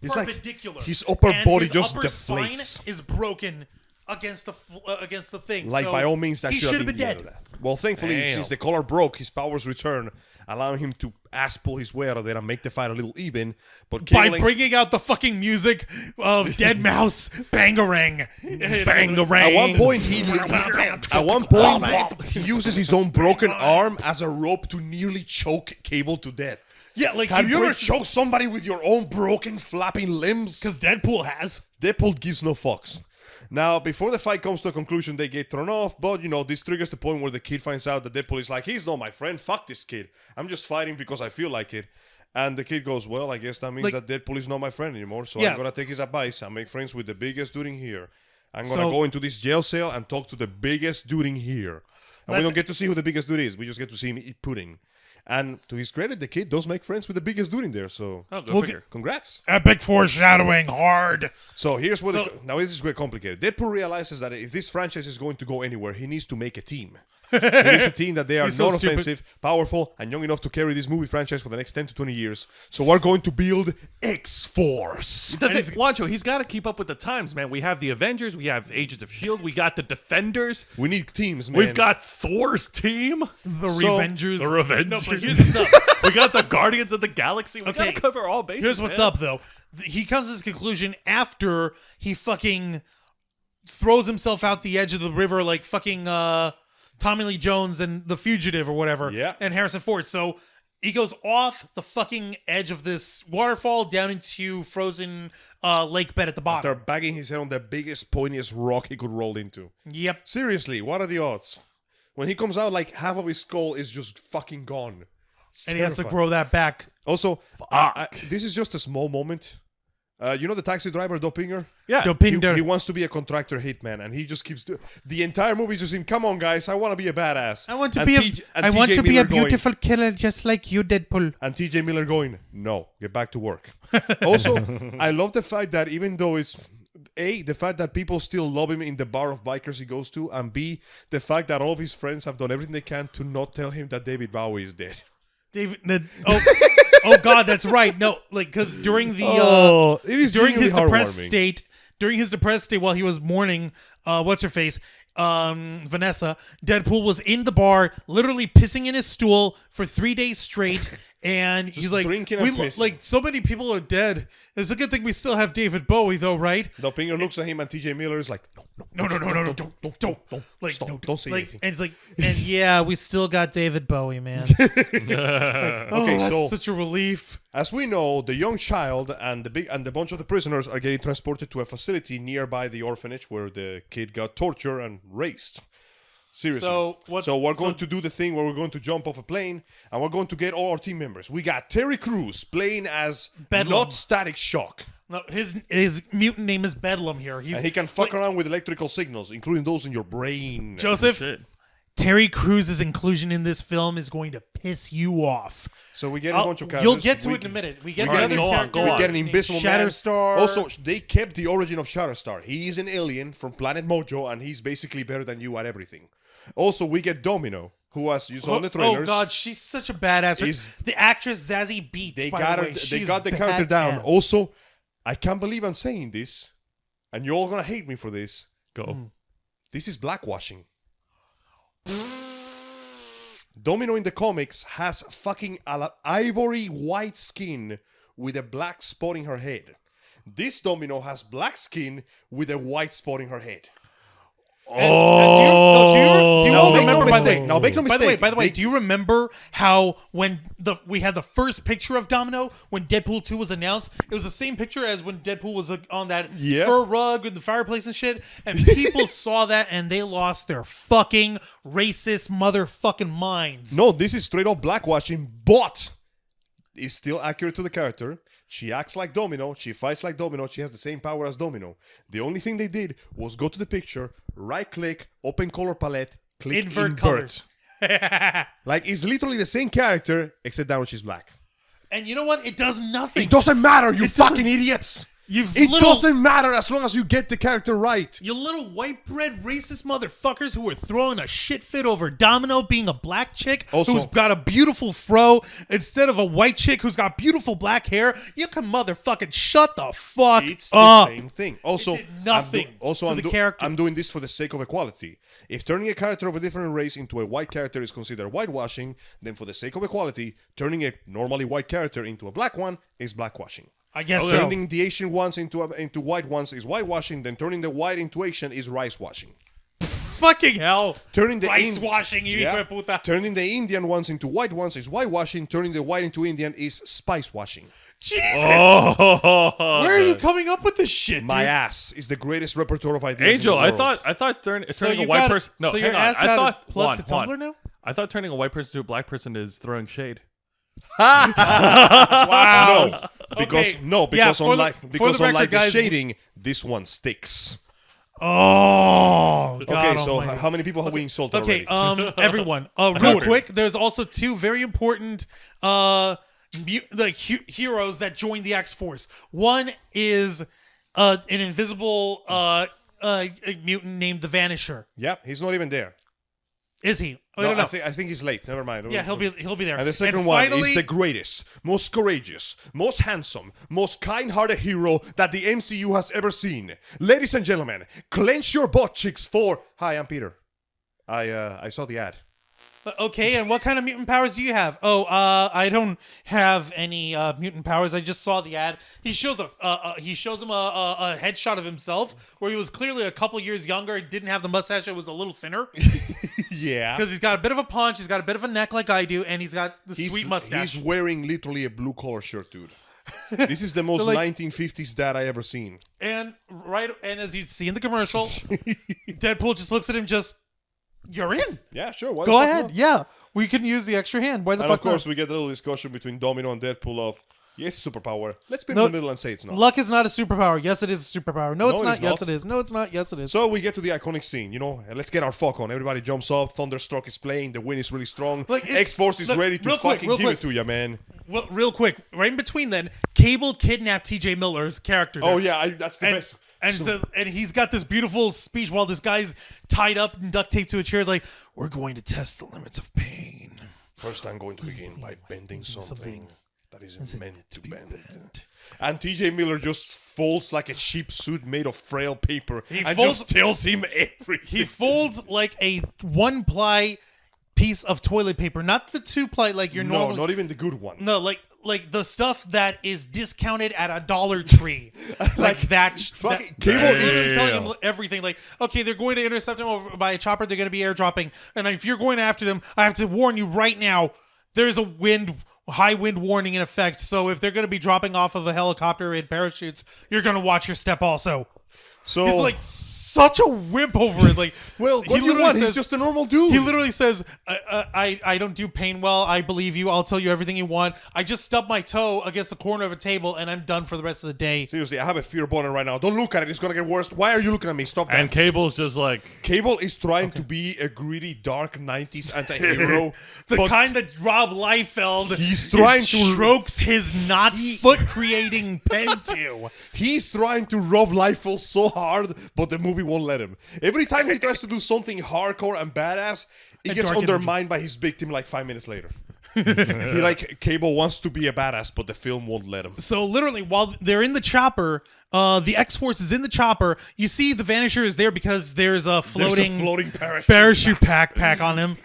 It's like perpendicular. his upper And body his just upper deflates. spine is broken against the thing. Like, So by all means, that he should have been dead. dead. Well, thankfully, Damn. since the collar broke, his powers return, allowing him to ass pull his way out of there and make the fight a little even. But By Cable bringing out the fucking music of Dead Mouse Bangarang. Bangarang. At one point, he uses his own broken arm as a rope to nearly choke Cable to death. Yeah, like Have he you ever breaks- choked somebody with your own broken, flapping limbs? Because Deadpool has. Deadpool gives no fucks. Now, before the fight comes to a conclusion, they get thrown off, but, this triggers the point where the kid finds out that Deadpool is like, he's not my friend, fuck this kid. I'm just fighting because I feel like it. And the kid goes, well, I guess that means that Deadpool is not my friend anymore, so Yeah. I'm gonna take his advice and make friends with the biggest dude in here. I'm gonna So- go into this jail cell and talk to the biggest dude in here. And we don't get to see who the biggest dude is, we just get to see him eat pudding. And to his credit, the kid does make friends with the biggest dude in there, so Oh, go We'll figure. congrats. Epic foreshadowing hard. So here's what now this is quite complicated. Deadpool realizes that if this franchise is going to go anywhere, he needs to make a team. He needs a team that they are He's so non-offensive, powerful, and young enough to carry this movie franchise for the next 10 to 20 years. So we're going to build X-Force. Wancho, he's got to keep up with the times, man. We have the Avengers, we have Agents of S.H.I.E.L.D., we got the Defenders, We need teams, man. we've got Thor's team, The So- Revengers. the Revengers. No, but here's what's up. we got the Guardians of the Galaxy. We Okay, got to cover all bases. Here's what's man. up, though. He comes to this conclusion after he fucking throws himself out the edge of the river like fucking Tommy Lee Jones and The Fugitive or whatever. Yeah. And Harrison Ford. So he goes off the fucking edge of this waterfall down into frozen lake bed at the bottom. They're banging his head on the biggest, pointiest rock he could roll into. Yep. Seriously, what are the odds? When he comes out, like half of his skull is just fucking gone. It's And he has to terrifying. grow that back. Also, this is just a small moment. You know the taxi driver, Dopinger? Yeah. Dopinder. He wants to be a contractor hitman, and he just keeps doing the entire movie. Just him, come on, guys, I want to be a badass. I want to And be and I want TJ to be Miller a beautiful killer just like you, Deadpool. Going, and TJ Miller going, no, get back to work. Also, I love the fact that even though it's A, the fact that people still love him in the bar of bikers he goes to, and B, the fact that all of his friends have done everything they can to not tell him that David Bowie is dead. Oh God, that's right. No, like because during the it is during his genuinely depressed heartwarming. state, while he was mourning, what's her face, Vanessa, Deadpool was in the bar, literally pissing in his stool for 3 days straight. And he's like, drinking and pissing. like so many people are dead. It's a good thing we still have David Bowie, though, right? Dopinger looks at him, and TJ Miller is like, No, don't, like, stop, no, don't say like, anything. and it's like, and yeah, we still got David Bowie, man. Okay, that's so such a relief. as we know, the young child and the bunch of the prisoners are getting transported to a facility nearby the orphanage where the kid got tortured and raised. Seriously. So we're going to do the thing where we're going to jump off a plane and we're going to get all our team members. We got Terry Crews playing as Bedlam. not Static Shock. No, his mutant name is Bedlam here. And he can fuck around with electrical signals, including those in your brain. Joseph, Shit. Terry Crews' inclusion in this film is going to piss you off. So we get a bunch of characters. You'll get to it in a minute. We get we get another go on, character. go We on. get an named invisible man. Shatterstar. Also, they kept the origin of Shatterstar. He is an alien from Planet Mojo, and he's basically better than you at everything. Also, we get Domino, who, as you saw in the trailers, Oh God, she's such a badass. Is- The actress Zazie Beetz. they by got the her. way, They she's got the character down. badass. Also, I can't believe I'm saying this, and you're all gonna hate me for this. Go. This is blackwashing. Domino in the comics has fucking ivory white skin with a black spot in her head. This Domino has black skin with a white spot in her head. Do you all Now, make remember? no By the way, mistake. Now, make no mistake. By the way, do you remember how when we had the first picture of Domino when Deadpool 2 was announced? It was the same picture as when Deadpool was on that fur rug in the fireplace and shit. And people saw that and they lost their fucking racist motherfucking minds. No, this is straight up blackwashing, but it's still accurate to the character. She acts like Domino. She fights like Domino. She has the same power as Domino. The only thing they did was go to the picture, right-click, open color palette, click invert. Colors. Like, it's literally the same character, except now she's black. And you know what? It does nothing. It doesn't matter, you fucking idiots! It little- doesn't matter as long as you get the character right. You little white bread racist motherfuckers who were throwing a shit fit over Domino being a black chick Also- who's got a beautiful fro instead of a white chick who's got beautiful black hair. You can motherfucking shut the fuck It's the up. same thing. Also, did nothing to the character. I'm doing this for the sake of equality. If turning a character of a different race into a white character is considered whitewashing, then for the sake of equality, turning a normally white character into a black one is blackwashing. I guess so. Turning the Asian ones into white ones is whitewashing. Then turning the white into Asian is rice washing. Fucking hell. Turning the Rice washing, you hijo de puta. Turning the Indian ones into white ones is whitewashing. Turning the white into Indian is spice washing. Jesus. Oh, Where are you coming up with this shit, My dude? ass is the greatest repertoire of ideas. Angel, in the world. I thought turning you a white got- person. No, so hang your on. ass I had thought a plug Juan, to Juan. Tumblr now? I thought turning a white person to a black person is throwing shade. Wow. Because Okay. no, Yeah, because for the- unlike for the because record, unlike the guys, shading, this one sticks. Oh, God Okay, so almighty. how many people have we insulted Okay, already? everyone. Real quick, there's also two very important heroes that joined the X-Force. One is an invisible mutant named the Vanisher. Yeah, he's not even there. Is he? I No, don't know. I think he's late. Never mind. Yeah, he'll be there. And the second one finally, is the greatest, most courageous, most handsome, most kind-hearted hero that the MCU has ever seen. Ladies and gentlemen, clench your butt cheeks for... Hi, I'm Peter. I saw the ad. Okay, and what kind of mutant powers do you have? Oh, I don't have any mutant powers. I just saw the ad. He shows him a headshot of himself where he was clearly a couple years younger. He didn't have the mustache; it was a little thinner Yeah. because he's got a bit of a punch. He's got a bit of a neck like I do, and he's got the sweet mustache. He's wearing literally a blue-collar shirt, dude. This is the most Like- 1950s dad I ever seen. and as you see in the commercial, Deadpool just looks at him, you're in. Yeah, sure. Why the Go fuck ahead. not? Yeah, we can use the extra hand. Why the And fuck of course, not? we get a little discussion between Domino and Deadpool of, yes, superpower. Let's be No, in the middle and say it's not. Luck is not a superpower. Yes, it is a superpower. No, it's it not. is Yes, not. it is. No, it's not. Yes, it is. So we get to the iconic scene, and let's get our fuck on. Everybody jumps up, Thunderstruck is playing, the wind is really strong. Like, X-Force is look, ready to real quick, fucking real give quick. it to you, man. Well, real quick, right in between then, Cable kidnapped T.J. Miller's character. Oh, there. yeah, that's the and, best. and he's got this beautiful speech while this guy's tied up and duct taped to a chair. He's like, "We're going to test the limits of pain." First, I'm going to begin by bending something that isn't meant to bend. And TJ Miller just folds like a cheap suit made of frail paper and folds- just tells him everything. He folds like a one-ply piece of toilet paper, not the two-ply like your No, normal. not even the good one. No, like the stuff that is discounted at a Dollar Tree, like that. fucking Cable Cable is literally is- telling him everything. Like, okay, they're going to intercept him over by a chopper. They're going to be airdropping, and if you're going after them, I have to warn you right now. There's a high wind warning in effect. So if they're going to be dropping off of a helicopter in parachutes, you're going to watch your step also. So, He's like such a wimp over it. Like, well, what do you literally want? He's says- just a normal dude. He literally says, I don't do pain well. I believe you. I'll tell you everything you want. I just stubbed my toe against the corner of a table, and I'm done for the rest of the day. Seriously, I have a fear boner right now. Don't look at it. It's going to get worse. Why are you looking at me? Stop that. And Cable's just like, Cable is trying to be a gritty, dark 90s anti-hero. The but kind that Rob Liefeld He's trying to- strokes his not foot-creating pen to. He's trying to rob Liefeld so hard, but the movie won't let him. Every time he tries to do something hardcore and badass, it And gets dark undermined by his victim like 5 minutes later. Cable wants to be a badass, but the film won't let him. So literally, while they're in the chopper, the X-Force is in the chopper. You see the Vanisher is there because there's a floating There's a floating parachute. parachute pack on him.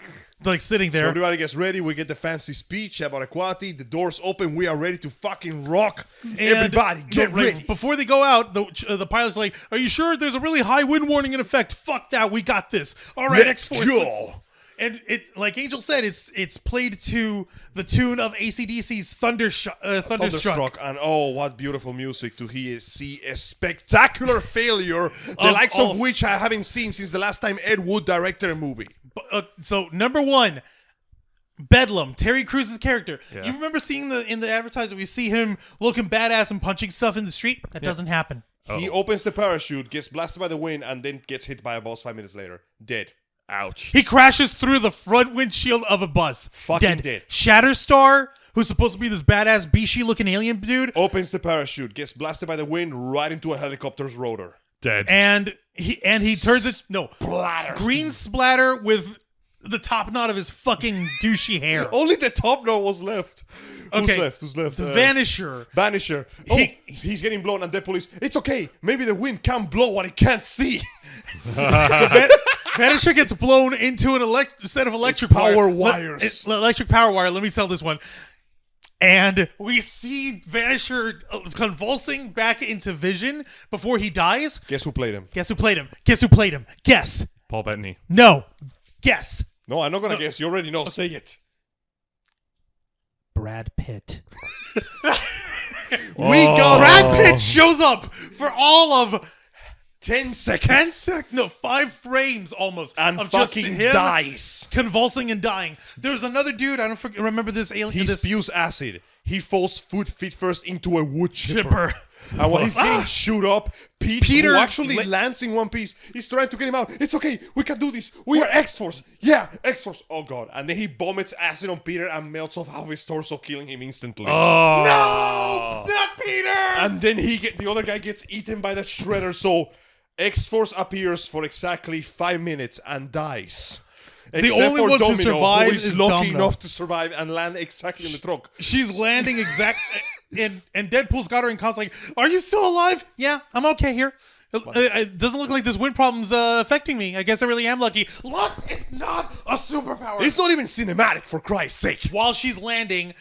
like sitting So there. everybody gets ready. We get the fancy speech about equality. The doors open. We are ready to fucking rock. Everybody, get ready. Before they go out, the pilot's like, "Are you sure there's a really high wind warning in effect? Fuck that, we got this. All right, Let's X-Force, go." And it, like Angel said, it's played to the tune of AC/DC's Thunderstruck. Thunderstruck, and oh, what beautiful music to see a spectacular failure, the likes of which I haven't seen since the last time Ed Wood directed a movie. So number one, Bedlam, Terry Crews' character. Yeah. You remember seeing in the advertisement, we see him looking badass and punching stuff in the street? That doesn't happen. He opens the parachute, gets blasted by the wind, and then gets hit by a bus 5 minutes later. Dead. Ouch. He crashes through the front windshield of a bus. Fucking dead. Shatterstar, who's supposed to be this badass Bishi looking alien dude, Opens the parachute, gets blasted by the wind right into a helicopter's rotor. Dead. and he turns it Splatter. green splatter with the top knot of his fucking douchey hair. Only the top knot was left. Okay. Who's left? The Vanisher. Vanisher. Oh, he's getting blown, and Deadpool is, it's okay. Maybe the wind can't blow what it can't see. Vanisher gets blown into an set of electric Power wire. wires. Electric power wire. Let me tell this one. And we see Vanisher convulsing back into Vision before he dies. Guess who played him? Guess who played him? Guess who played him? Guess. Paul Bettany. No. Guess. No, I'm not going to guess. You already know. Say it. Brad Pitt. We got Brad Pitt shows up for all of 10 seconds. 5 frames almost. And of just fucking him dies. convulsing and dying. There's another dude, I don't remember this alien. He this spews acid. He falls feet first into a wood chipper. chipper. And while he's getting shoot up, Peter who actually la- lands in one piece. He's trying to get him out. It's okay. We can do this. We are X-Force. Yeah, X-Force. Oh, God. And then he vomits acid on Peter and melts off half his torso, killing him instantly. Oh. No! Not Peter! And then the other guy gets eaten by the shredder. So X-Force appears for exactly 5 minutes and dies. Except only for ones who Domino, survive who is is lucky Domino. enough to survive and land exactly in the truck. She's landing and Deadpool's got her in contact like, are you still alive? Yeah, I'm okay here. It doesn't look like this wind problem's affecting me. I guess I really am lucky. Luck is not a superpower. It's not even cinematic, for Christ's sake. While she's landing,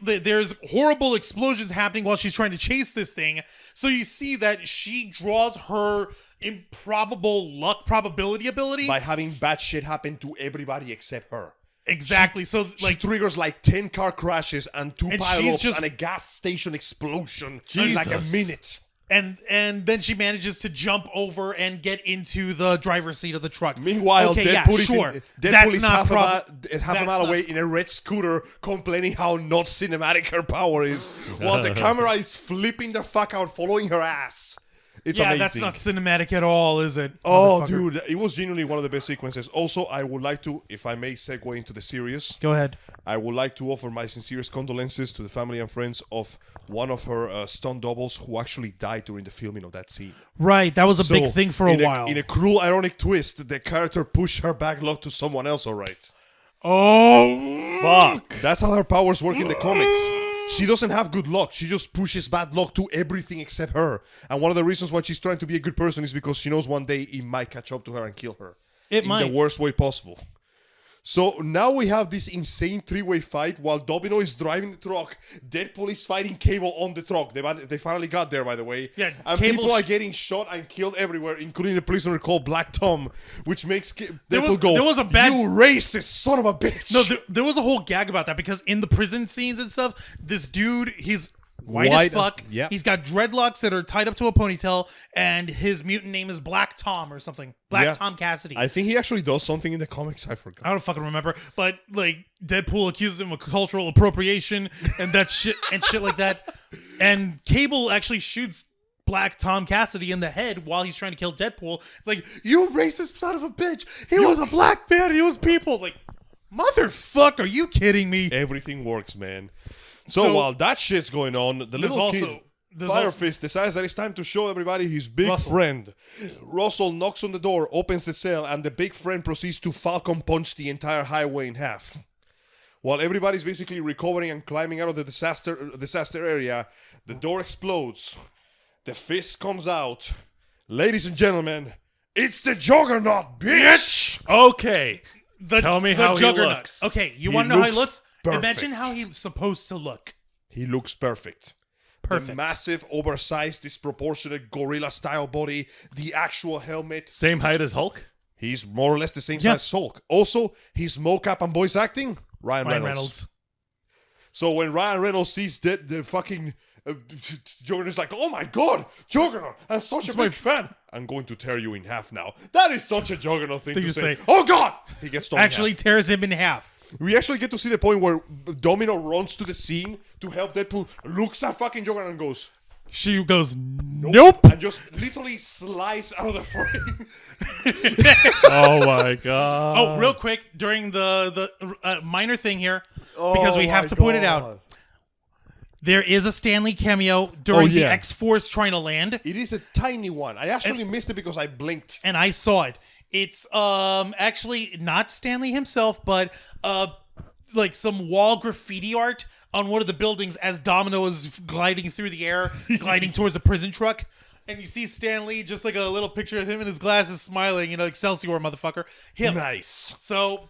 there's horrible explosions happening while she's trying to chase this thing. So you see that she draws her improbable luck probability ability By having bad shit happen to everybody except her. exactly. So She triggers like 10 car crashes and 2 And she's pileups just- and a gas station explosion in Jesus. like a minute. and then she manages to jump over and get into the driver's seat of the truck. Meanwhile, okay, Deadpool That's is not half a that's mile not- away in a red scooter complaining how not cinematic her power is while the camera is flipping the fuck out following her ass. It's Yeah, amazing. that's not cinematic at all, is it? Oh, motherfucker? dude, it was genuinely one of the best sequences. Also, I would like to, if I may segue into the series, Go ahead. I would like to offer my sincerest condolences to the family and friends of one of her stunt doubles who actually died during the filming of that scene. Right, that was a big So, thing for a in while. In a cruel, ironic twist, the character pushed her back luck to someone else, alright. oh, Fuck. That's how her powers work in the comics. She doesn't have good luck. She just pushes bad luck to everything except her. And one of the reasons why she's trying to be a good person is because she knows one day it might catch up to her and kill her. It in might. the worst way possible. So now we have this insane 3-way fight while Domino is driving the truck. Deadpool is fighting Cable on the truck. They finally got there, by the way. Yeah, and Cable people are getting shot and killed everywhere, including a prisoner called Black Tom, which makes There Deadpool was- go, there was a bad- "You racist son of a bitch." No, there was a whole gag about that because in the prison scenes and stuff, this dude, he's white as fuck. yeah. He's got dreadlocks that are tied up to a ponytail, and his mutant name is Black Tom or something. Black Yeah. Tom Cassidy. I think he actually does something in the comics. I forgot. I don't fucking remember, but like Deadpool accuses him of cultural appropriation and that shit and shit like that. And Cable actually shoots Black Tom Cassidy in the head while he's trying to kill Deadpool. It's like, you racist son of a bitch. He was a black man. He was people. Like, motherfucker, are you kidding me? Everything works, man. So, So- while that shit's going on, the little also- kid, there's Fire al- Fist, decides that it's time to show everybody his big Russell. friend. Russell knocks on the door, opens the cell, and the big friend proceeds to Falcon punch the entire highway in half. While everybody's basically recovering and climbing out of the disaster area, the door explodes. The fist comes out. Ladies and gentlemen, it's the Juggernaut, bitch! Okay. Tell me how he Juggernaut. looks. Okay, you He want to know how he looks looks? Imagine perfect. how he's supposed to look. He looks perfect. Perfect. The massive, oversized, disproportionate gorilla-style body, the actual helmet. Same height as Hulk? He's more or less the same Yeah. size as Hulk. Also, his mocap and voice acting, Ryan Reynolds. So when Ryan Reynolds sees the fucking Juggernaut's like, oh my god, Juggernaut, I'm such a big fan. I'm going to tear you in half now. That is such a Juggernaut thing Did to you say. say- Oh god! He gets torn in Actually half. tears him in half. We actually get to see the point where Domino runs to the scene to help Deadpool, looks at fucking Juggernaut and goes, She goes, nope. and just literally slides out of the frame. Oh my god. Oh, real quick, during the minor thing here, because we Oh have my to point it out. God. There is a Stanley cameo during the yeah. X-Force trying to land, It is a tiny one. I actually missed it because I blinked. and I saw it. It's actually not Stanley himself, but like some wall graffiti art on one of the buildings as Domino is gliding through the air, gliding towards a prison truck. And you see Stanley, just like a little picture of him in his glasses smiling, Excelsior, motherfucker. Him. Nice. So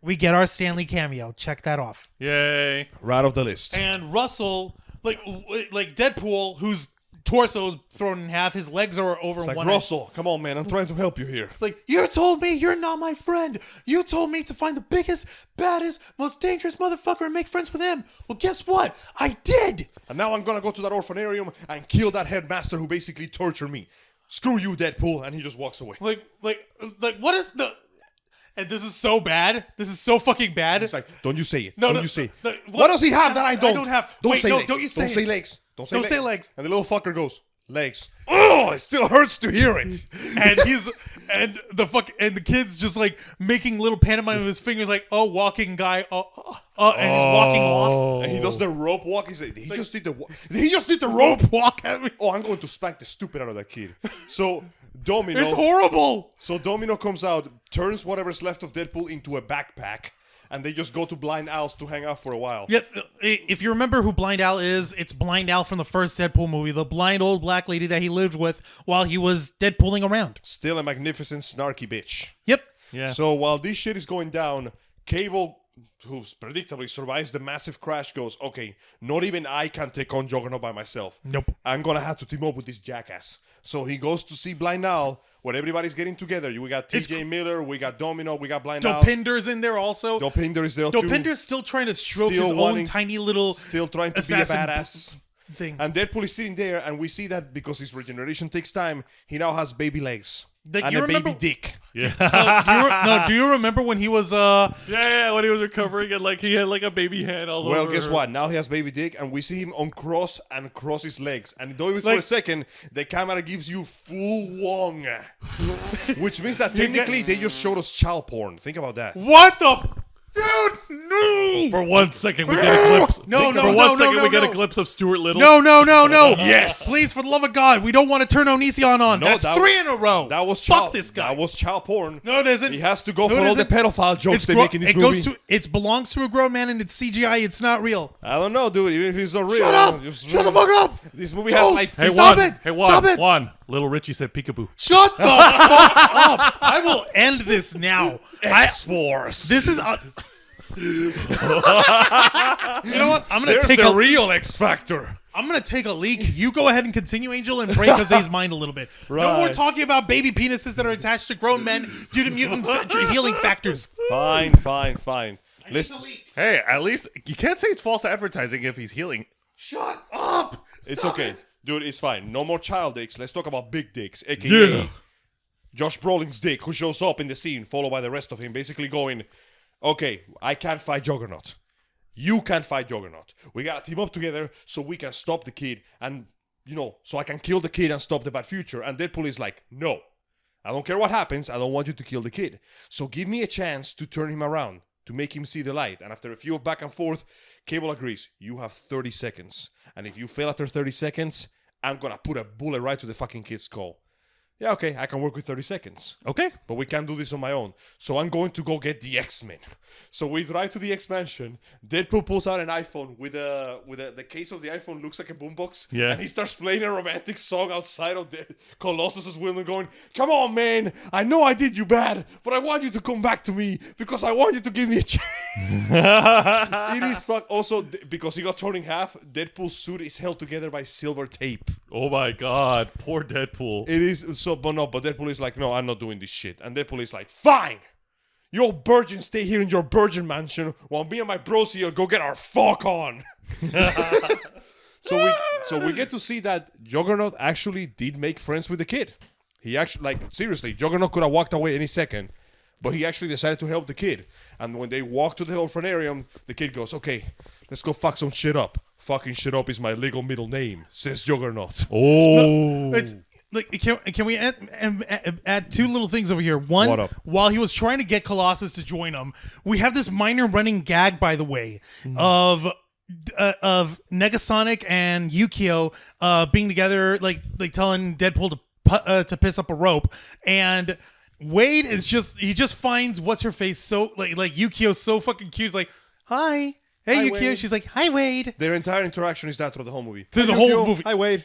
we get our Stanley cameo. Check that off. Yay. Right off the list. And Russell, like Deadpool, whose torso is thrown in half, his legs are over It's like, one. Russell, come on, man. I'm trying to help you here. Like, you told me you're not my friend. You told me to find the biggest, baddest, most dangerous motherfucker and make friends with him. Well, guess what? I did. And now I'm going to go to that orphanarium and kill that headmaster who basically tortured me. Screw you, Deadpool. And he just walks away. Like, what is the... And this is so bad. This is so fucking bad. It's like, don't you say it. No, don't no, you say it. no, What does he have that I don't? I don't have. Don't Wait, say no, legs. don't you say Don't say it. legs. Don't say Don't legs. say legs. And the little fucker goes, legs. Oh, it still hurts to hear it. and the kid's just like making little pantomime with his fingers, like, oh, walking guy, and he's walking off. And he does the rope walk. He's like, he just did the rope walk at me. Oh, I'm going to spank the stupid out of that kid. So Domino. It's horrible. So Domino comes out, turns whatever's left of Deadpool into a backpack, and they just go to Blind Al's to hang out for a while. Yeah, if you remember who Blind Al is, it's Blind Al from the first Deadpool movie, the blind old black lady that he lived with while he was Deadpooling around. Still a magnificent snarky bitch. Yep. Yeah. So while this shit is going down, Cable, who predictably survives the massive crash, goes, okay, not even I can take on Juggernaut by myself. Nope. I'm going to have to team up with this jackass. So he goes to see Blind Al, where everybody's getting together. We got TJ Miller, we got Domino, we got Blind Al. Dopinder's in there also. Dopinder is there too. Dopinder's still trying to stroke Still his own wanting- tiny little Still trying to be a assassin badass. thing. And Deadpool is sitting there, and we see that because his regeneration takes time, he now has baby legs. Like, and you a remember- baby dick. Do you remember when he was Yeah, when he was recovering and like he had like a baby hand all over. Well, guess what? Now he has baby dick, and we see him uncross and cross his legs. And though it was for a second, the camera gives you full Wong. Which means that technically they just showed us child porn. Think about that. what the dude? No. For 1 second, we get a glimpse. No, For no, one no, second, no, we get no. a glimpse of Stuart Little. No. Yes. Please, for the love of God, we don't want to turn Onision on. No, That's that- 3 in a row. That was Fuck child. this guy. That was child porn. No, it isn't. He has to go No, for it all the isn't. pedophile jokes they make in this it movie. it belongs to a grown man and it's CGI. It's not real. I don't know, dude. Even if it's not real. Shut up! just- Shut the fuck up! This movie Don't. has like Hey, Stop Juan. it! Hey, Stop Juan. it! Juan. Little Richie said peekaboo. Shut the fuck up! I will end this now. X-Force. This is. You know what? I'm gonna There's take the a. real X Factor. I'm gonna take a leak. You go ahead and continue, Angel, and break Jose's mind a little bit. No more Right. talking about baby penises that are attached to grown men due to mutant healing factors. Fine. Listen, Hey, at least you can't say it's false advertising if he's healing. Shut up! it's Stop okay. it. Dude, it's fine. No more child dicks. Let's talk about big dicks, aka Yeah. Josh Brolin's dick, who shows up in the scene, followed by the rest of him, basically going, okay, I can't fight Juggernaut. You can't fight Juggernaut. We gotta team up together so we can stop the kid and, so I can kill the kid and stop the bad future. And Deadpool is like, no. I don't care what happens. I don't want you to kill the kid. So give me a chance to turn him around, to make him see the light. And after a few back and forth, Cable agrees. You have 30 seconds. And if you fail after 30 seconds, I'm gonna put a bullet right to the fucking kid's skull. yeah, okay, I can work with 30 seconds. Okay. But we can't do this on my own. So I'm going to go get the X-Men. So we drive to the X-Mansion. Deadpool pulls out an iPhone with the case of the iPhone looks like a boombox. Yeah. And he starts playing a romantic song outside of the Colossus's window going, come on, man. I know I did you bad, but I want you to come back to me because I want you to give me a chance. It is fuck. Also, because he got torn in half, Deadpool's suit is held together by silver tape. Oh my God, poor Deadpool. It is so, but Deadpool is like, no, I'm not doing this shit. And Deadpool is like, fine. You old virgins stay here in your virgin mansion while me and my bros here go get our fuck on. So we get to see that Juggernaut actually did make friends with the kid. He actually, like, seriously, Juggernaut could have walked away any second, but he actually decided to help the kid. And when they walk to the orphanarium, the kid goes, okay, let's go fuck some shit up. Fucking shit up is my legal middle name, says Juggernaut. Oh. It's like, can we add two little things over here? One, What up? while he was trying to get Colossus to join him, we have this minor running gag, by the way, of Negasonic and Yukio being together, like telling Deadpool to piss up a rope, and Wade is just finds what's her face so like Yukio so fucking cute, like, hi. Hey, Hi, Yukio. Wade. She's like, hi, Wade. Their entire interaction is that through the whole movie. Through the Hi, whole Yukio. movie. Hi, Wade.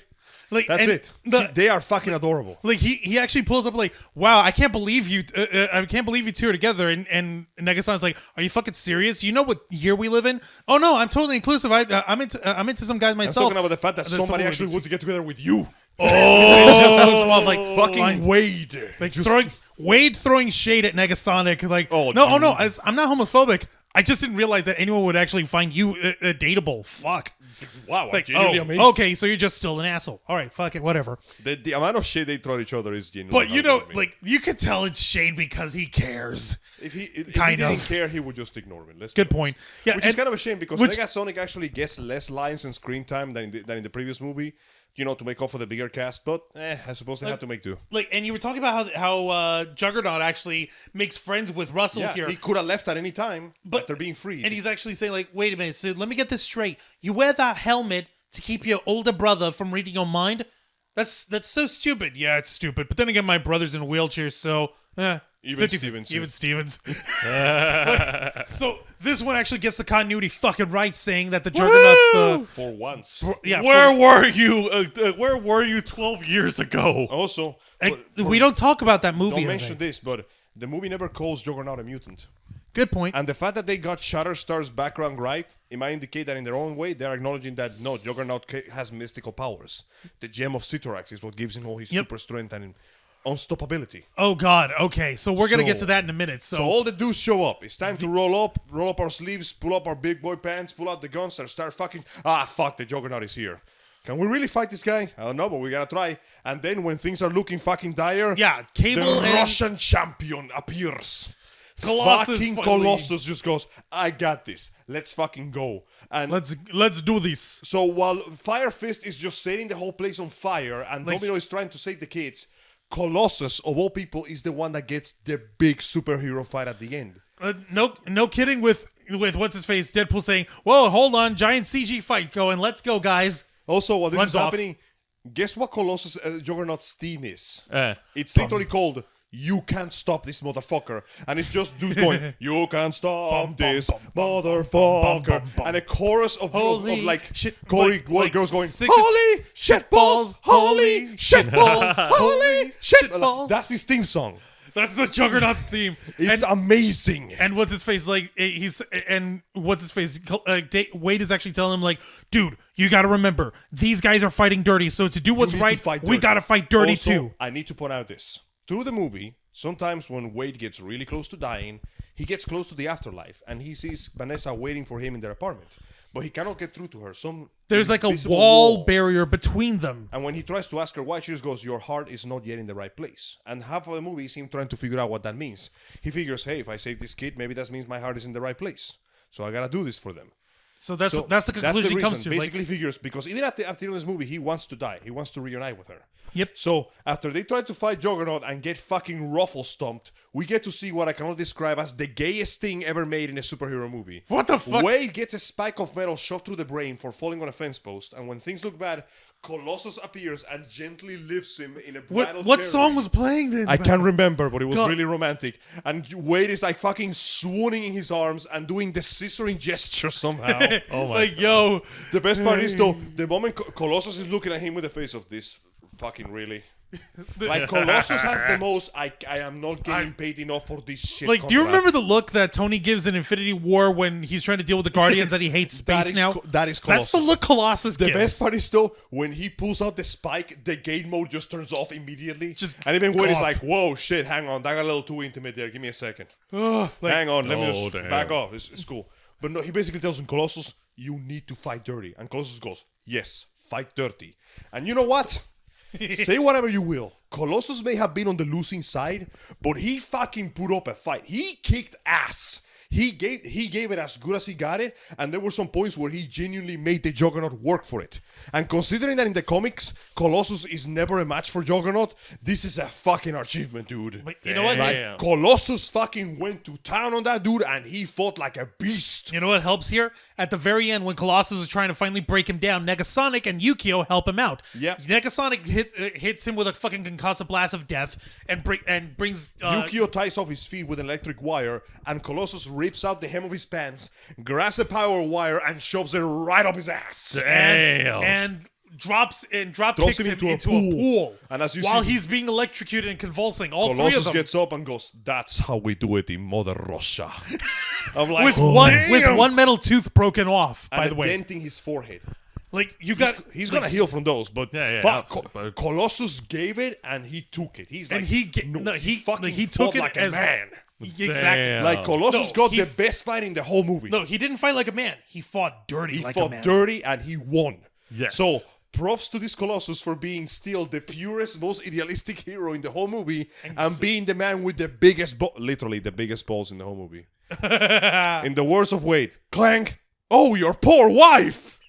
Like, That's and it. the- They are fucking adorable. Like he actually pulls up like, wow, I can't believe you two are together, and Negasan's like, are you fucking serious? You know what year we live in? Oh no, I'm totally inclusive. I'm into some guys I'm myself. talking about the fact that There's somebody someone actually with wanted to get together with you. just looks off like Fucking fine. Wade. Like Wade throwing shade at Negasonic. Like, Oh, no, dude. I'm not homophobic. I just didn't realize that anyone would actually find you dateable. Fuck. Wow, I'm Like, genuinely oh, amazed. okay, so you're just still an asshole. All right, fuck it, whatever. The amount of shit they throw at each other is genuinely. But you know, heartwarming. like, you could tell it's shade because he cares. if he kind didn't of. care, he would just ignore me. Let's be Good honest. point. Yeah, Which is and- kind of a shame because which- Negasonic actually gets less lines and screen time than in the previous movie. You know, to make up for the bigger cast. But I suppose they have to make do. Like, and you were talking about how Juggernaut actually makes friends with Russell Yeah, here. he could have left at any time But- after being freed. And he's actually saying, like, wait a minute, so let me get this straight. You wear that helmet to keep your older brother from reading your mind? That's so stupid. Yeah, it's stupid. But then again, my brother's in a wheelchair, so Even Stevens. Even Stevens. So this one actually gets the continuity fucking right, saying that the Juggernaut's for once. Where were you? Where were you 12 years ago? Also, we don't talk about that movie. don't Jose. mention this, but the movie never calls Juggernaut a mutant. Good point. And the fact that they got Shatterstar's background right, it might indicate that in their own way, they're acknowledging that, no, Juggernaut has mystical powers. The gem of Citorax is what gives him all his Yep. super strength and unstoppability. Oh God. Okay, so we're gonna get So- to that in a minute. So, So all the dudes show up. It's time to roll up our sleeves, pull up our big boy pants, pull out the guns, and start fucking. Fuck, the Juggernaut is here. Can we really fight this guy? I don't know, but we gotta try. And then when things are looking fucking dire, yeah, Cable the and Russian champion appears. Colossus fucking finally- Colossus just goes, I got this. Let's fucking go. And let's do this. so while Fire Fist is just setting the whole place on fire and Like- Domino is trying to save the kids, Colossus, of all people, is the one that gets the big superhero fight at the end. No kidding with what's his face Deadpool saying, "Whoa, hold on, giant CG fight going. Let's go, guys." Also, while this Runs is off. happening, guess what Colossus Juggernaut's theme is? Eh. It's literally called "You Can't Stop This Motherfucker," and it's just dudes going, "You can't stop this motherfucker," and a chorus of Holy like shit, Corey like girls going, six- "Holy shit balls, holy shit balls, holy shit balls." That's his theme song. That's the Juggernaut's theme. It's amazing. And what's his face like? What's his face? Wade is actually telling him like, "Dude, you got to remember, these guys are fighting dirty. So to do what's You need to right, fight we dirty. got to fight dirty Also, too." I need to point out this. Through the movie, sometimes when Wade gets really close to dying, he gets close to the afterlife and he sees Vanessa waiting for him in their apartment. But he cannot get through to her. There's like a invisible wall barrier between them. And when he tries to ask her why, she just goes, "Your heart is not yet in the right place." And half of the movie is him trying to figure out what that means. He figures, hey, if I save this kid, maybe that means my heart is in the right place. So I gotta do this for them. So that's So the conclusion he reason. comes to. Basically Like, figures, because even after the end of this movie, he wants to die. He wants to reunite with her. Yep. So after they try to fight Juggernaut and get fucking ruffle stomped, we get to see what I cannot describe as the gayest thing ever made in a superhero movie. What the fuck? Wade gets a spike of metal shot through the brain for falling on a fence post, and when things look bad, Colossus appears and gently lifts him in a bridal What carriage. song was playing then? I can't remember, but it was God. really romantic. And Wade is like fucking swooning in his arms and doing the scissoring gesture somehow. Oh my Like, yo, The best part is though, the moment Colossus is looking at him with the face of this fucking really. Like Colossus has the most. I am not getting paid enough for this shit. like, do you contract. remember the look that Tony gives in Infinity War when he's trying to deal with the Guardians that he hates space That is now? that is Colossus. That's the look Colossus The gives. best part is though when he pulls out the spike, the game mode just turns off immediately. Just and even Wade is off. like, "Whoa, shit! Hang on, that got a little too intimate there. Give me a second. Ugh, like, Hang on, let me Oh, just damn. back off. It's cool." But no, he basically tells him, "Colossus, you need to fight dirty." And Colossus goes, "Yes, fight dirty." And you know what? Say whatever you will. Colossus may have been on the losing side, but he fucking put up a fight. He kicked ass. He gave it as good as he got it, and there were some points where he genuinely made the Juggernaut work for it. And considering that in the comics, Colossus is never a match for Juggernaut, this is a fucking achievement, dude. But you know what? Like, Damn. Colossus fucking went to town on that dude, and he fought like a beast. You know what helps here? At the very end, when Colossus is trying to finally break him down, Negasonic and Yukio help him out. Yep. Negasonic hits him with a fucking concussive blast of death and brings Yukio ties off his feet with an electric wire, and Colossus rips out the hem of his pants, grabs a power wire, and shoves it right up his ass. Damn. and drop Throws kicks him him into a into a pool. And as you while see- he's being electrocuted and convulsing, all three of Colossus them gets up and goes, "That's how we do it in Mother Russia." I'm like, with "Damn." one metal tooth broken off. and By the a way, dent in his forehead. like you got He's gonna heal from those, but Yeah, fuck, absolutely, but- Colossus gave it and he took it. He's like, and he fucking he took fought it like as a man. Exactly. Damn. Like Colossus No, got he the best fight in the whole movie. No, he didn't fight like a man. He fought dirty He like a fought man. dirty and he won. Yes. So props to this Colossus for being still the purest, most idealistic hero in the whole movie and being the man with the biggest, literally the biggest balls in the whole movie. In the words of Wade, clank. Oh, your poor wife.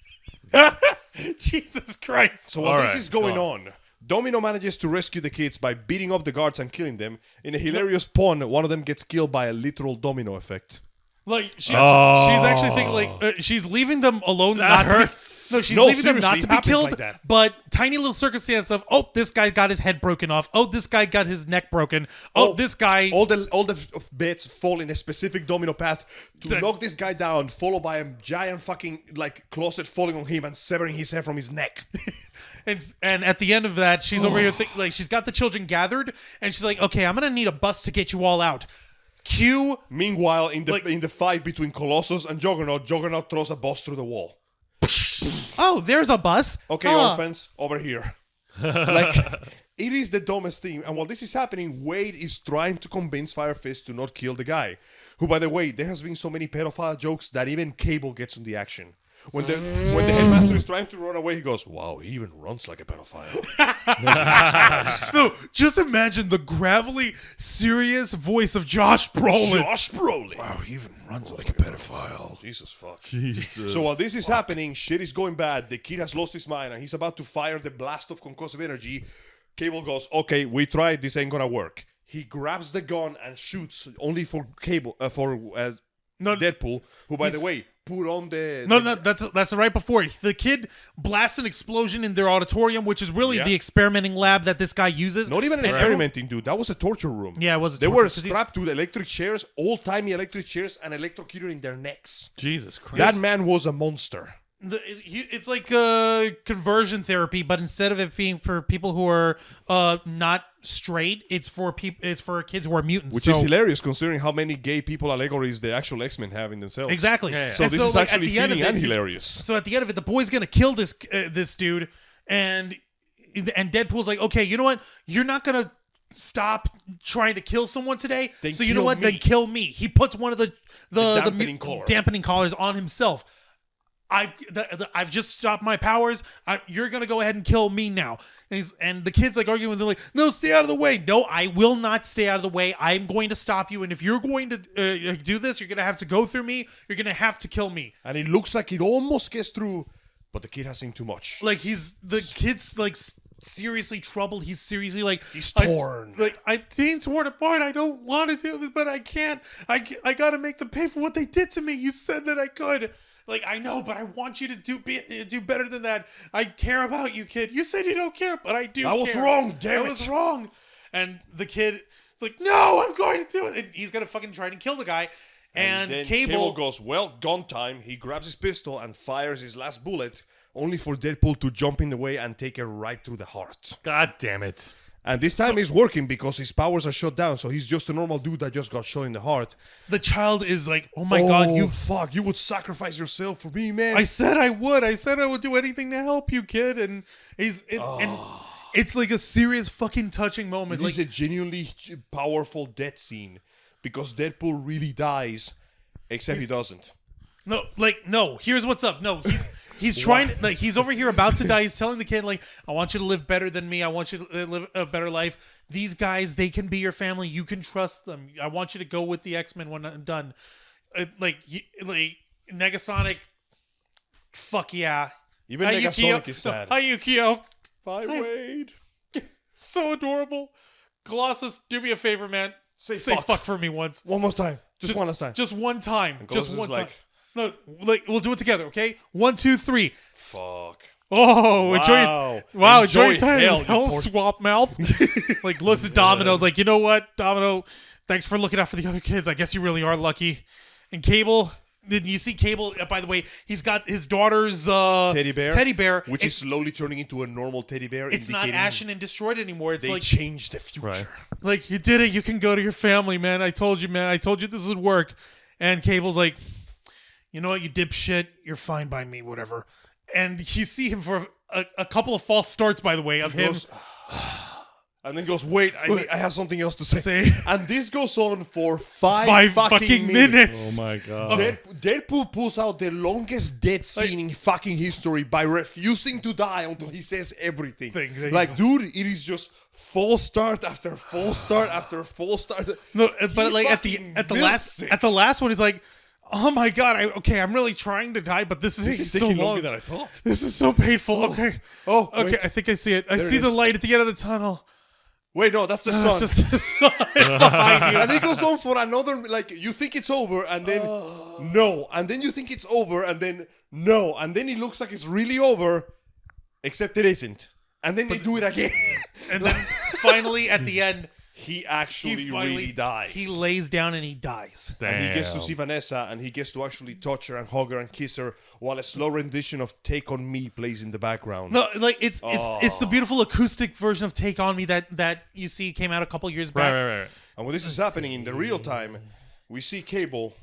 Jesus Christ. So while All this right, is going go on, Domino manages to rescue the kids by beating up the guards and killing them. In a hilarious pun, one of them gets killed by a literal domino effect. Like she's Oh. actually thinking like she's leaving them alone, That not hurts. to be. No, she's No, leaving them not seriously, to it be happens killed. like that. But tiny little circumstance of this guy got his head broken off. Oh, this guy got his neck broken. Oh, this guy. All the beds fall in a specific domino path to The- knock this guy down, followed by a giant fucking like closet falling on him and severing his head from his neck. And at the end of that, she's over here like she's got the children gathered, and she's like, okay, I'm gonna need a bus to get you all out. Cue. Meanwhile, in Like- the fight between Colossus and Juggernaut, Juggernaut throws a boss through the wall. Oh, there's a bus. Okay, Huh. orphans, over here. Like, it is the dumbest thing. And while this is happening, Wade is trying to convince Fire Fist to not kill the guy. Who, by the way, there has been so many pedophile jokes that even Cable gets on the action. When the headmaster is trying to run away, he goes, "Wow, he even runs like a pedophile." No, just imagine the gravelly, serious voice of Josh Brolin. Josh Brolin. Wow, he even runs like a pedophile. Jesus fuck. So while this is happening, shit is going bad. The kid has lost his mind and he's about to fire the blast of concussive energy. Cable goes, "Okay, we tried. This ain't gonna work." He grabs the gun and shoots only for No, Deadpool, who, by the he's- way, put on the... No, that's right before it. The kid blasts an explosion in their auditorium, which is really Yeah. the experimenting lab that this guy uses. Not even an And experimenting, dude. That was a torture room. Yeah, it was a They torture were 'cause he's- strapped to the electric chairs, old-timey electric chairs, and electrocuted in their necks. Jesus Christ. That man was a monster. It's like conversion therapy, but instead of it being for people who are not straight, it's for kids who are mutants. Which is hilarious considering how many gay people allegories the actual X-Men have in themselves. Exactly. Yeah, yeah. So And this is like, at actually the end of fitting and it, he's- hilarious. So at the end of it, the boy's gonna kill this dude, and Deadpool's like, okay, you know what? You're not gonna stop trying to kill someone today. Then So you know kill what? me. Then kill me. He puts one of the dampening collar. dampening collars on himself. I've just stopped my powers. You're gonna go ahead and kill me now. And the kids like arguing with him like, no, stay out of the way. No, I will not stay out of the way. I'm going to stop you. And if you're going to do this, you're gonna have to go through me. You're gonna have to kill me. And it looks like it almost gets through, but the kid has seen too much. Like the kid's like seriously troubled. He's seriously like He's torn. I'm being torn apart. I don't want to do this, but I can't. I gotta make them pay for what they did to me. You said that I could. Like, I know, but I want you to do better than that. I care about you, kid. You said you don't care, but I do. That was care. wrong, damn That it. was wrong. And the kid is like, no, I'm going to do it. And he's gonna fucking try to kill the guy. And then Cable goes, well, gun time. He grabs his pistol and fires his last bullet, only for Deadpool to jump in the way and take it right through the heart. God damn it. And this time he's working because his powers are shut down, so he's just a normal dude that just got shot in the heart. the child is like, oh my god, you. fuck! You would sacrifice yourself for me, man. I said I would. I said I would do anything to help you, kid. And and it's like a serious fucking touching moment. It's a genuinely powerful death scene because Deadpool really dies, except he doesn't. No. Here's what's up. No, he's trying to, like, he's over here about to die. He's telling the kid, like, I want you to live better than me. I want you to live a better life. These guys, they can be your family. You can trust them. I want you to go with the X-Men when I'm done. Like Negasonic. Fuck yeah. Even Hi, Negasonic Yukio. is sad. Hi, Yukio. Bye, Wade. So adorable. Colossus, do me a favor, man. Say fuck. fuck. for me once. One more time. Just one last time. Just one time. Colossus Just one is time. like, No, like, we'll do it together, okay? 1, 2, 3. fuck. Oh, Wow. enjoy Enjoy time. hell, Hell you poor- swap mouth. Like, looks at Domino, like, you know what, Domino, thanks for looking out for the other kids. I guess you really are lucky. And Cable, did you see Cable? By the way, he's got his daughter's Teddy bear. Which is It's slowly turning into a normal teddy bear. not indicating ashen and destroyed anymore. It's They like, changed the future. Right. like, you did it. You can go to your family, man. I told you, man. I told you this would work. And Cable's like, you know what, you dipshit. You're fine by me, whatever. And you see him for a couple of false starts, by the way, of him. Goes, and then goes, wait, I have something else to say. Say- And this goes on for five Five fucking minutes. Oh my god. Deadpool pulls out the longest death scene in fucking history by refusing to die until he says everything. There you Like, go. dude, it is just false start after false start after false start. No, He but like at the milks it. last one, he's like, "Oh my god, I'm really trying to die, but this is This is taking taking so long. longer than I thought. This is so painful." Okay, okay, wait. I think I see it. I There see it the is. light at the end of the tunnel. Wait, no, that's the It's sun. just the sun behind you. And it goes on for another, like, you think it's over, and then no. And then you think it's over, and then no. And then it looks like it's really over, except it isn't. And then they do it again. And then finally, at the end, He actually finally really dies. He lays down and he dies. Damn. and he gets to see Vanessa, and he gets to actually touch her and hug her and kiss her, while a slow rendition of "Take on Me" plays in the background. No, like it's the beautiful acoustic version of "Take on Me" that you see came out a couple years back. Right. And when this is happening in the real time, we see Cable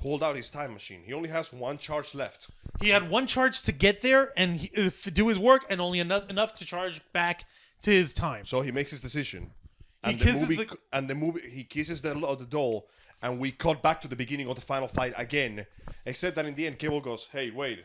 hold out his time machine. He only has one charge left. He had one charge to get there and do his work, and only enough to charge back to his time. So he makes his decision. And He kisses he kisses the doll, and we cut back to the beginning of the final fight again. Except that in the end, Cable goes, "Hey, Wade,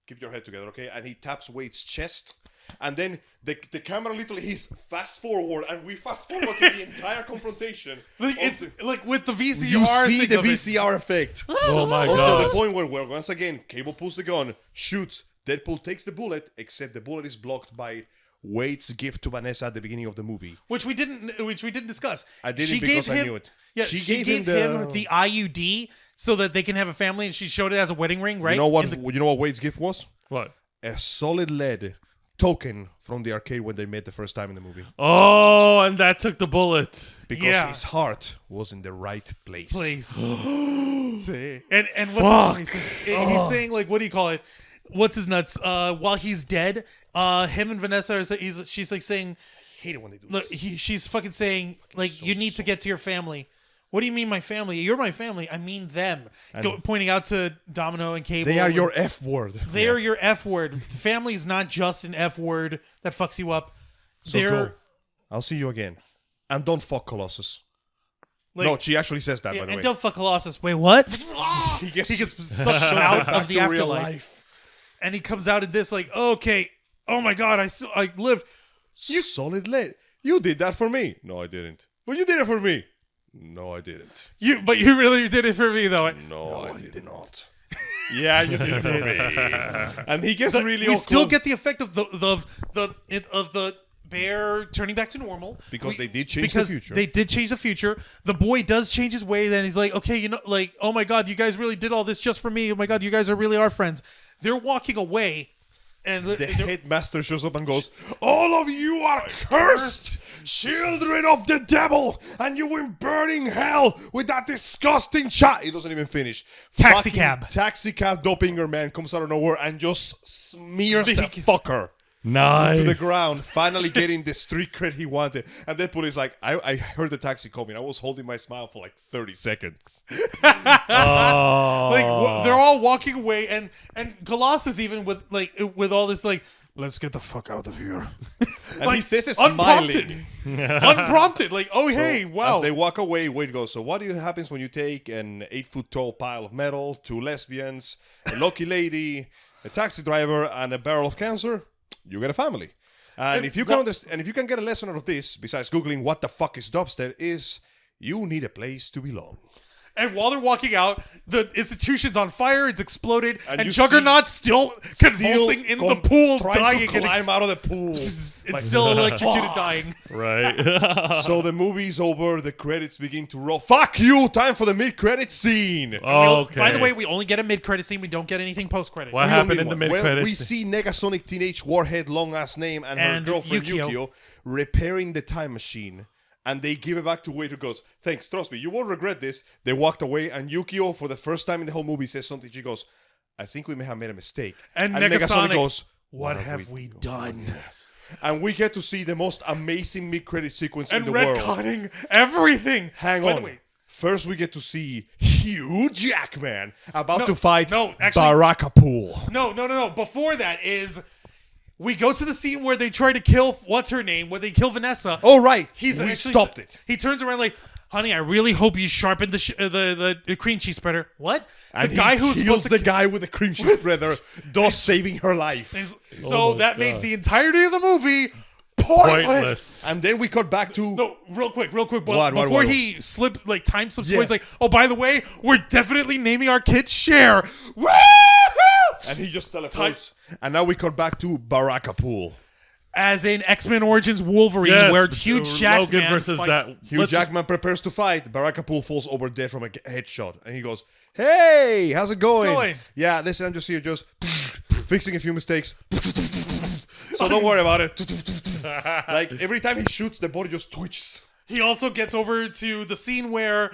keep your head together, okay?" And he taps Wade's chest, and then the camera literally he's fast forward, and we fast forward to the entire confrontation. Like, it's like with the VCR. You see thing the of it. VCR effect. Oh my Until the god. point where once again, Cable pulls the gun, shoots, Deadpool takes the bullet, except the bullet is blocked by Wade's gift to Vanessa at the beginning of the movie. which we didn't discuss. I didn't She because gave I him- knew it. Yeah, She she gave gave him him the IUD so that they can have a family, and she showed it as a wedding ring, right? You know what? In the- You know what Wade's gift was? What? A solid lead token from the arcade when they met the first time in the movie, Oh, and that took the bullet. because Yeah. his heart was in the right place. place. See. And what's his face? He's saying, like, what do you call it? What's his nuts? While he's dead, him and Vanessa are she's like saying, I hate it when they do look, this. she's fucking saying, like, you need to get to your family. What do you mean my family? You're my family. I mean them. Pointing out to Domino and Cable. They are your F word. They are your F word. Family is not just an F word that fucks you up. So go. I'll see you again, and don't fuck Colossus. Like, No, she actually says that, by the and way. don't fuck Colossus. Wait, what? He gets Sucked out back of the to real afterlife. life. And he comes out in this like, okay, oh my god, I lived. Solid lead. You did that for me. No, I didn't. But you did it for me. No, I didn't. But you really did it for me though. No, I did not. Yeah, you did it for me. And he gets really We all still close. get the effect of the Bear turning back to normal. Because they did change the future. They did change the future. The boy does change his ways, and he's like, okay, you know, like, oh my God, you guys really did all this just for me. Oh my God, you guys really are friends. They're walking away. And the headmaster shows up and goes, all of you are cursed, children of the devil, and you will burn in hell with that disgusting child. He doesn't even finish. Taxi Fucking cab doppelganger man comes out of nowhere and just smears the fucker Nice. to the ground, finally getting the street cred he wanted. And Deadpool is like, I heard the taxi coming. I was holding my smile for like 30 seconds. Oh. Like they're all walking away, and Colossus even with all this like, let's get the fuck out of here. And like, he says it unprompted. smiling. Unprompted. Like, oh, hey, wow. As they walk away, Wade goes, so what happens when you take an 8-foot-tall pile of metal, 2 lesbians, a lucky lady, a taxi driver, and a barrel of cancer? You get a family. And if you can if you can get a lesson out of this, besides Googling what the fuck is dubstep, is you need a place to belong. And while they're walking out, the institution's on fire. It's exploded, and you Juggernaut's still convulsing in the pool, dying. To climb out of the pool. It's still electrocuted, dying. Right. So the movie's over. The credits begin to roll. Fuck you! Time for the mid-credit scene. Okay. By the way, we only get a mid-credit scene. We don't get anything post-credit. What We happened only in the want- mid-credits? We see Negasonic Teenage Warhead, long-ass name, and her And girlfriend Yukio. Yukio repairing the time machine. And they give it back to Wade, who goes, thanks, trust me, you won't regret this. They walked away, and Yukio, for the first time in the whole movie, says something. She goes, I think we may have made a mistake. And Negasonic goes, what have we done? And we get to see the most amazing mid-credit sequence in And the world. retconning everything. Hang By on. the way, First, we get to see Hugh Jackman about to fight actually- Barakapool. No. Before that is... We go to the scene where they try to kill what's her name, where they kill Vanessa. Oh, right. We We stopped it. He turns around like, "Honey, I really hope you sharpened the cream cheese spreader." What? And the guy who's kills supposed the to guy with the cream cheese spreader, thus saving her life. So my that made God. the entirety of the movie pointless. Pointless. And then we cut back to No, real quick. What? Before he slipped, like time slips Yeah. away, he's like, "Oh, by the way, we're definitely naming our kid Cher." Woo! and he just teleports. And now we cut back to Barakapool. As in X-Men Origins Wolverine, Yes, where but, Hugh Logan Jackman versus fights. that. Hugh let's just- Jackman prepares to fight. Barakapool falls over dead from a headshot. And he goes, hey, how's it going? Yeah, listen, I'm just here just fixing a few mistakes. So don't worry about it. Like, every time he shoots, the body just twitches. He also gets over to the scene where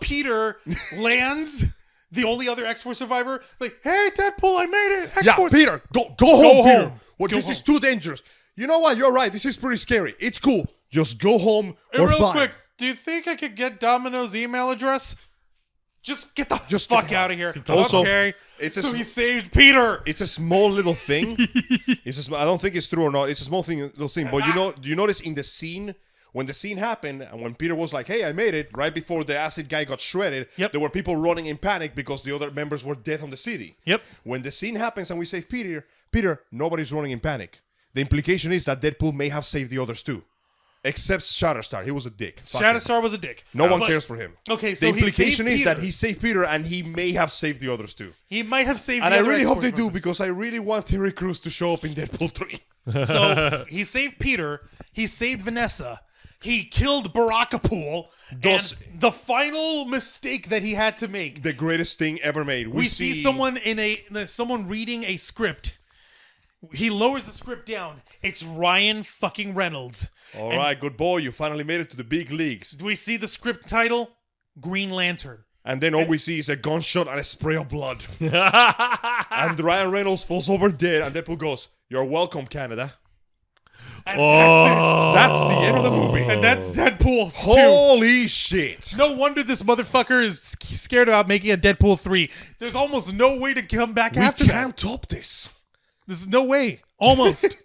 Peter lands, the only other X-Force survivor. Like, hey, Deadpool, I made it. Yeah, X-Force. Peter, go home, Peter. home. Well, Go this home. is too dangerous. You know what? You're right. This is pretty scary. It's cool. Just go home. Hey, We're real fine. quick, do you think I could get Domino's email address? Just get the Just fuck get out of here. Also, okay. it's a so sm- he saved Peter. It's a small little thing. I don't think it's true or not. It's a small little thing. But do you notice in the scene, when the scene happened and when Peter was like, hey, I made it, right before the acid guy got shredded, Yep. there were people running in panic because the other members were dead on the city. Yep. When the scene happens and we save Peter, nobody's running in panic. The implication is that Deadpool may have saved the others too. Except Shatterstar. He was a dick. Fuck him. Shatterstar was a dick. No one But- cares for him. Okay, The so he implication saved is that Peter. he saved Peter and he may have saved the others too. He might have saved And the I other really hope X-Force they do members. because I really want Terry Crews to show up in Deadpool 3. So he saved Peter. He saved Vanessa. He killed Barakapool. Thus- And the final mistake that he had to make. The greatest thing ever made. We see someone someone reading a script. He lowers the script down. It's Ryan fucking Reynolds. All right, good boy. You finally made it to the big leagues. We see the script title, Green Lantern. And then all we see is a gunshot and a spray of blood. And Ryan Reynolds falls over dead. And Deadpool goes, "You're welcome, Canada." And that's That's the end of the movie. it. And that's Deadpool 2. Holy shit. No wonder this motherfucker is scared about making a Deadpool 3. There's almost no way to come back We after that. can't top this. There's no way. Almost.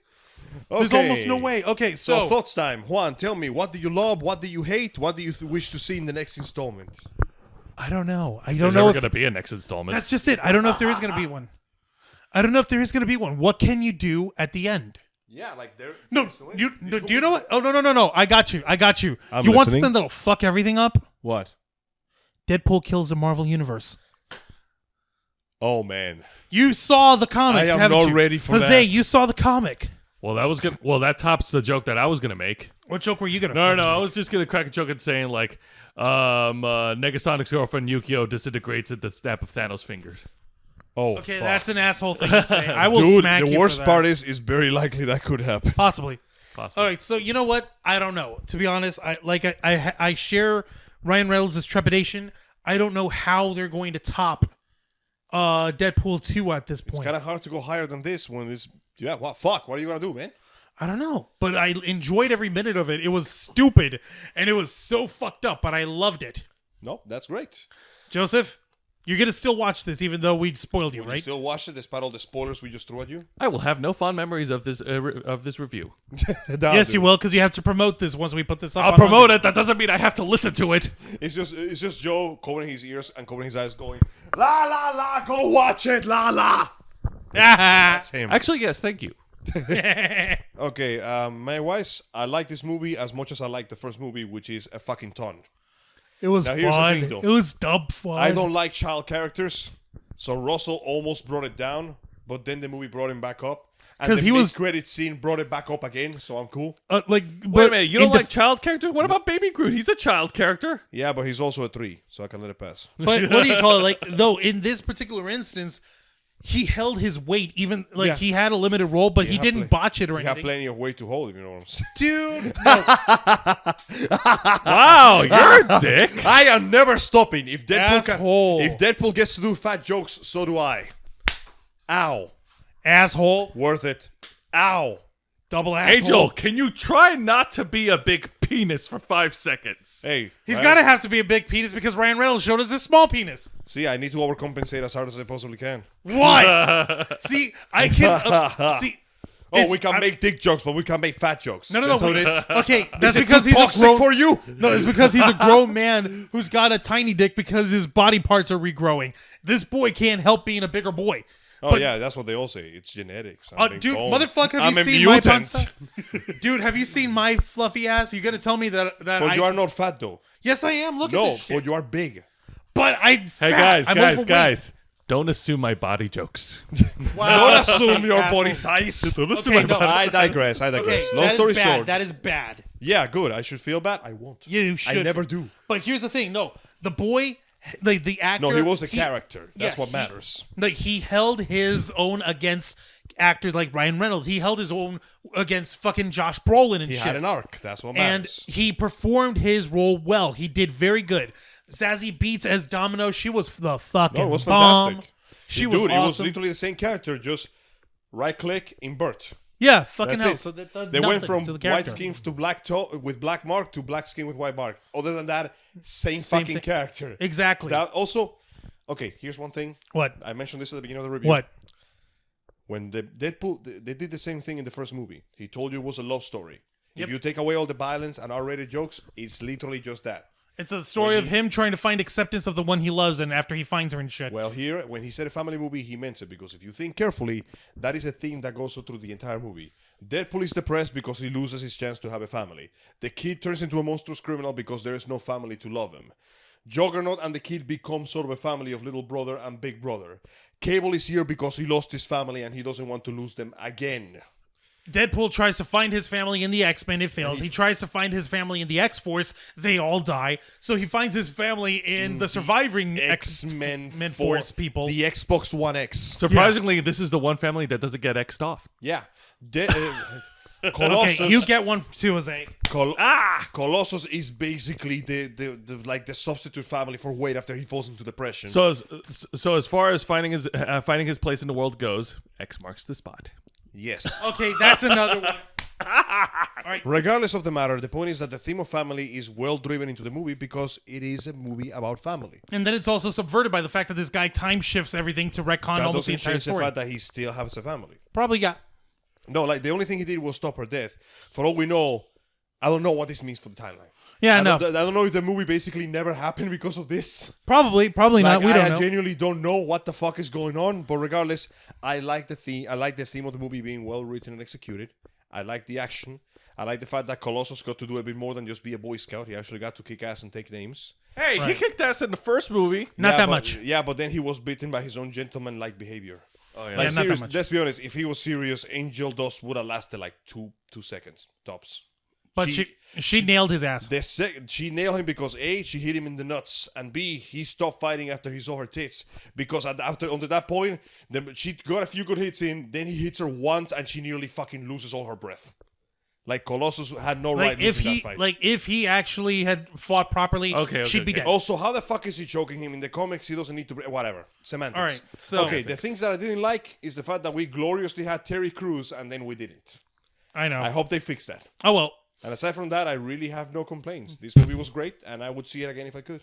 There's Okay. almost no way. Okay, So so thoughts time. Juan, tell me, what do you love? What do you hate? What do you wish to see in the next installment? I don't know. I don't There's know never if going to be a next installment. that's just it. I don't know if there is going to be one. I don't know if there is going to be one. What can you do at the end? Yeah, like there. No, do you know what? Oh, no. I got you. I'm You want listening. something that'll fuck everything up? What? Deadpool kills the Marvel Universe. Oh man. You saw the comic, I am haven't not you? ready for Jose, that. you saw the comic. Well, that was good. Well, that tops the joke that I was gonna make. What joke were you gonna? No, I was just gonna crack a joke and saying like, Negasonic's girlfriend Yukio disintegrates at the snap of Thanos' fingers. Oh, Okay, fuck. that's an asshole thing to say. I will Dude, smack you the worst for that. part is very likely that could happen. Possibly. Possibly. All right, so you know what? I don't know. To be honest, I share Ryan Reynolds' trepidation. I don't know how they're going to top Deadpool 2 at this It's point. kind of hard to go higher than this when it's... Yeah, what? Fuck, what are you going to do, man? I don't know, but I enjoyed every minute of it. It was stupid, and it was so fucked up, but I loved it. No, that's great. Joseph, you're going to still watch this even though we spoiled you, Will you right? still watch it despite all the spoilers we just threw at you? I will have no fond memories of this review. Yes, you will, because you have to promote this once we put this up. I'll promote it. That doesn't mean I have to listen to it. It's just Joe covering his ears and covering his eyes going, la, la, la, go watch it, la, la. That's him. Actually, yes. Thank you. Okay, my wise, I like this movie as much as I like the first movie, which is a fucking ton. It was Now, here's the fun. thing, though. It was dumb fun. I don't like child characters, so Russell almost brought it down, but then the movie brought him back up. And 'Cause the he was- credit scene brought it back up again, so I'm cool. Wait Wait a minute. You don't like child characters? What about Baby Groot? He's a child character. Yeah, but he's also a 3, so I can let it pass. But what do you call it? Like, though, in this particular instance, he held his weight. Even like Yeah. he had a limited role, but he have didn't pla- botch it or You have anything. plenty of weight to hold, if you know what I'm saying. Dude, no. Wow, you're a dick. I am never stopping. If Asshole. if Deadpool gets to do fat jokes, so do I. Ow. Asshole, Worth it. Ow. double asshole. Angel, can you try not to be a big penis for 5 seconds? Hey. He's right? got to have to be a big penis because Ryan Reynolds showed us his small penis. See, I need to overcompensate as hard as I possibly can. What? See, I can see. Oh, it's- we can make dick jokes, but we can't make fat jokes. No. That's how it is. Okay, that's Is it because too he's a toxic grown. for you. No, it's because he's a grown man who's got a tiny dick because his body parts are regrowing. This boy can't help being a bigger boy. Oh, But- yeah, that's what they all say. It's genetics. I'm being Dude, born. motherfucker, have I'm you a seen my mutant. pants? Dude, have you seen my fluffy ass? You gonna tell me that But you are not fat, though. Yes, I am. Look at No, this shit. but you are big. But I'm Hey, fat. I'm overweight. guys. Don't assume my body jokes. Wow. Don't assume your Asshole. body size. Don't assume Okay, my no. body. I digress. Okay, Long that story is bad. short. That is bad. Yeah, good. I should feel bad. I won't. You should. I never do. But here's the thing. No, the boy, the actor. No, he was a character. That's what matters. Like he held his own against actors like Ryan Reynolds. He held his own against fucking Josh Brolin and He shit. had an arc. That's what and matters. he performed his role well. He did very good. Zazie Beetz as Domino, she was the fucking No, it was bomb. fantastic. She Dude, was it was awesome. literally the same character, just right click, invert. Yeah, fucking That's hell. it. So that does They went nothing from to the white character. skin to black with black mark to black skin with white mark. Other than that, same Same fucking thing. character. Exactly. That also, okay, here's one thing. What? I mentioned this at the beginning of the review. What? When the Deadpool, they did the same thing in the first movie. He told you it was a love story. Yep. If you take away all the violence and R-rated jokes, it's literally just that. It's a story of him trying to find acceptance of the one he loves, and after he finds her and shit. Well, here, when he said a family movie, he meant it, because if you think carefully, that is a theme that goes through the entire movie. Deadpool is depressed because he loses his chance to have a family. The kid turns into a monstrous criminal because there is no family to love him. Juggernaut and the kid become sort of a family of little brother and big brother. Cable is here because he lost his family and he doesn't want to lose them again. Deadpool tries to find his family in the X-Men, it fails. He tries to find his family in the X-Force, they all die. So he finds his family in the surviving X-Men Force people. The Xbox One X. Surprisingly, this is the one family that doesn't get X'd off. Yeah. Colossus. Okay, you get one too, Jose. Colossus is basically the substitute family for Wade after he falls into depression. So as far as finding his place in the world goes, X marks the spot. yes. Okay, that's another one. Regardless of the matter, the point is that the theme of family is well driven into the movie because it is a movie about family. And then it's also subverted by the fact that this guy time shifts everything to retcon That almost the doesn't entire change the story. fact that he still has a family. Probably got. No, like the only thing he did was stop her death. For all we know, I don't know what this means for the timeline. Yeah, I no. don't know if the movie basically never happened because of this. Probably not. We I don't know. genuinely don't know what the fuck is going on. But regardless, I like the theme. I like the theme of the movie being well written and executed. I like the action. I like the fact that Colossus got to do a bit more than just be a Boy Scout. He actually got to kick ass and take names. Hey, he kicked ass in the first movie. Not that but, much. Yeah, but then he was beaten by his own gentleman-like behavior. Oh, yeah. Like, not that serious, much. let's be honest. If he was serious, Angel Dust would have lasted like two seconds tops. But she nailed his ass. She nailed him because A, she hit him in the nuts, and B, he stopped fighting after he saw her tits. Because after that point, she got a few good hits in. Then he hits her once, and she nearly fucking loses all her breath. Like Colossus had no right losing that fight. If he actually had fought properly, she'd be dead. Also, how the fuck is he choking him in the comics? He doesn't need to. Whatever. Semantics. All right. So the things that I didn't like is the fact that we gloriously had Terry Crews and then we didn't. I know. I hope they fix that. Oh well. And aside from that, I really have no complaints. This movie was great, and I would see it again if I could.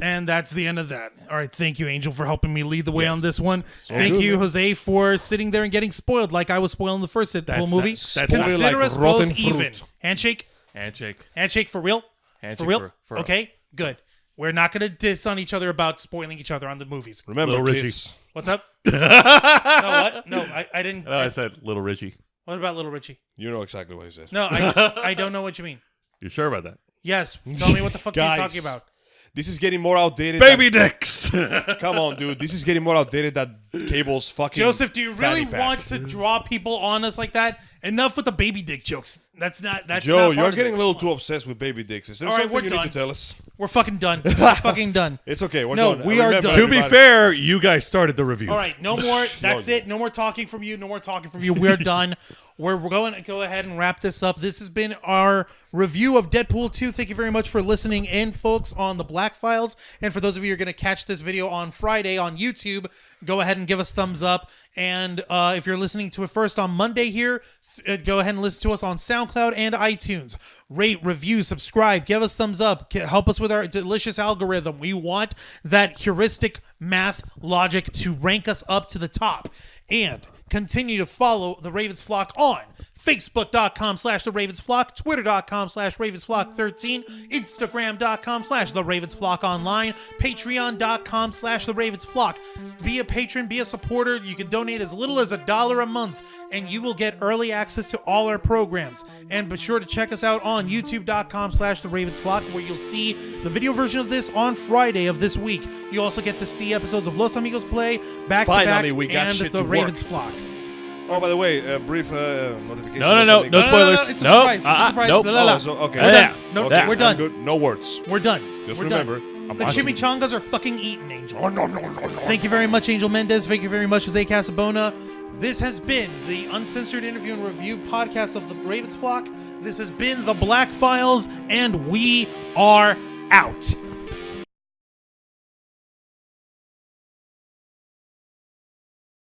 And that's the end of that. All right, thank you, Angel, for helping me lead the way on this one. So thank good, you, man. Jose, for sitting there and getting spoiled like I was spoiled in the first Deadpool movie. That's Consider like us rotten both fruit. even. Handshake? Handshake for real? Handshake for real? for real. Okay, good. We're not going to diss on each other about spoiling each other on the movies. Remember, Little Richie. kids. What's up? No, what? No, I didn't. No, I said Little Richie. What about Little Richie? You know exactly what he said. No, I don't know what you mean. You sure about that? Yes. Tell me what the fuck you're Guys. talking about. This is getting more outdated. Baby dicks. Come on, dude. This is getting more outdated than Cable's fucking. Joseph, do you really fanny pack. want to draw people on us like that? Enough with the baby dick jokes. That's not. Joe, not part you're of getting a this. little too obsessed with baby dicks. Is there All right, something we're you done. need to tell us? We're fucking done. We're fucking done. It's okay. We're No, done. we are Remember, done. To be everybody- fair, you guys started the review. All right, no more. That's it. No more talking from you. No more talking from you. We're done. We're going to go ahead and wrap this up. This has been our review of Deadpool 2. Thank you very much for listening in, folks, on the Black Files. And for those of you who are going to catch this video on Friday on YouTube, go ahead and give us thumbs up. And if you're listening to it first on Monday here, go ahead and listen to us on SoundCloud and iTunes. Rate, review, subscribe, give us thumbs up, help us with our delicious algorithm. We want that heuristic math logic to rank us up to the top. And continue to follow the Ravens Flock on Facebook.com/The Ravens Flock, Twitter.com/RavensFlock13, Instagram.com/The Ravens Flock online, Patreon.com/The Ravens Flock. Be a patron, be a supporter. You can donate as little as $1 a month, and you will get early access to all our programs. And be sure to check us out on YouTube.com/The Ravens Flock, where you'll see the video version of this on Friday of this week. You also get to see episodes of Los Amigos Play, Back to Back, Finally, we got and shit The to Ravens work. Flock. Oh, by the way, a brief notification. No, or something. no spoilers. It's a No, surprise. It's a surprise. nope. La, la, la. Oh, so, okay. We're done. No, Okay, we're done. I'm good. No words. We're done. Just We're remember. done. The chimichangas are fucking eaten, Angel. Thank you very much, Angel Mendez. Thank you very much, Jose Casabona. This has been the Uncensored Interview and Review podcast of the Ravens Flock. This has been the Black Files, and we are out.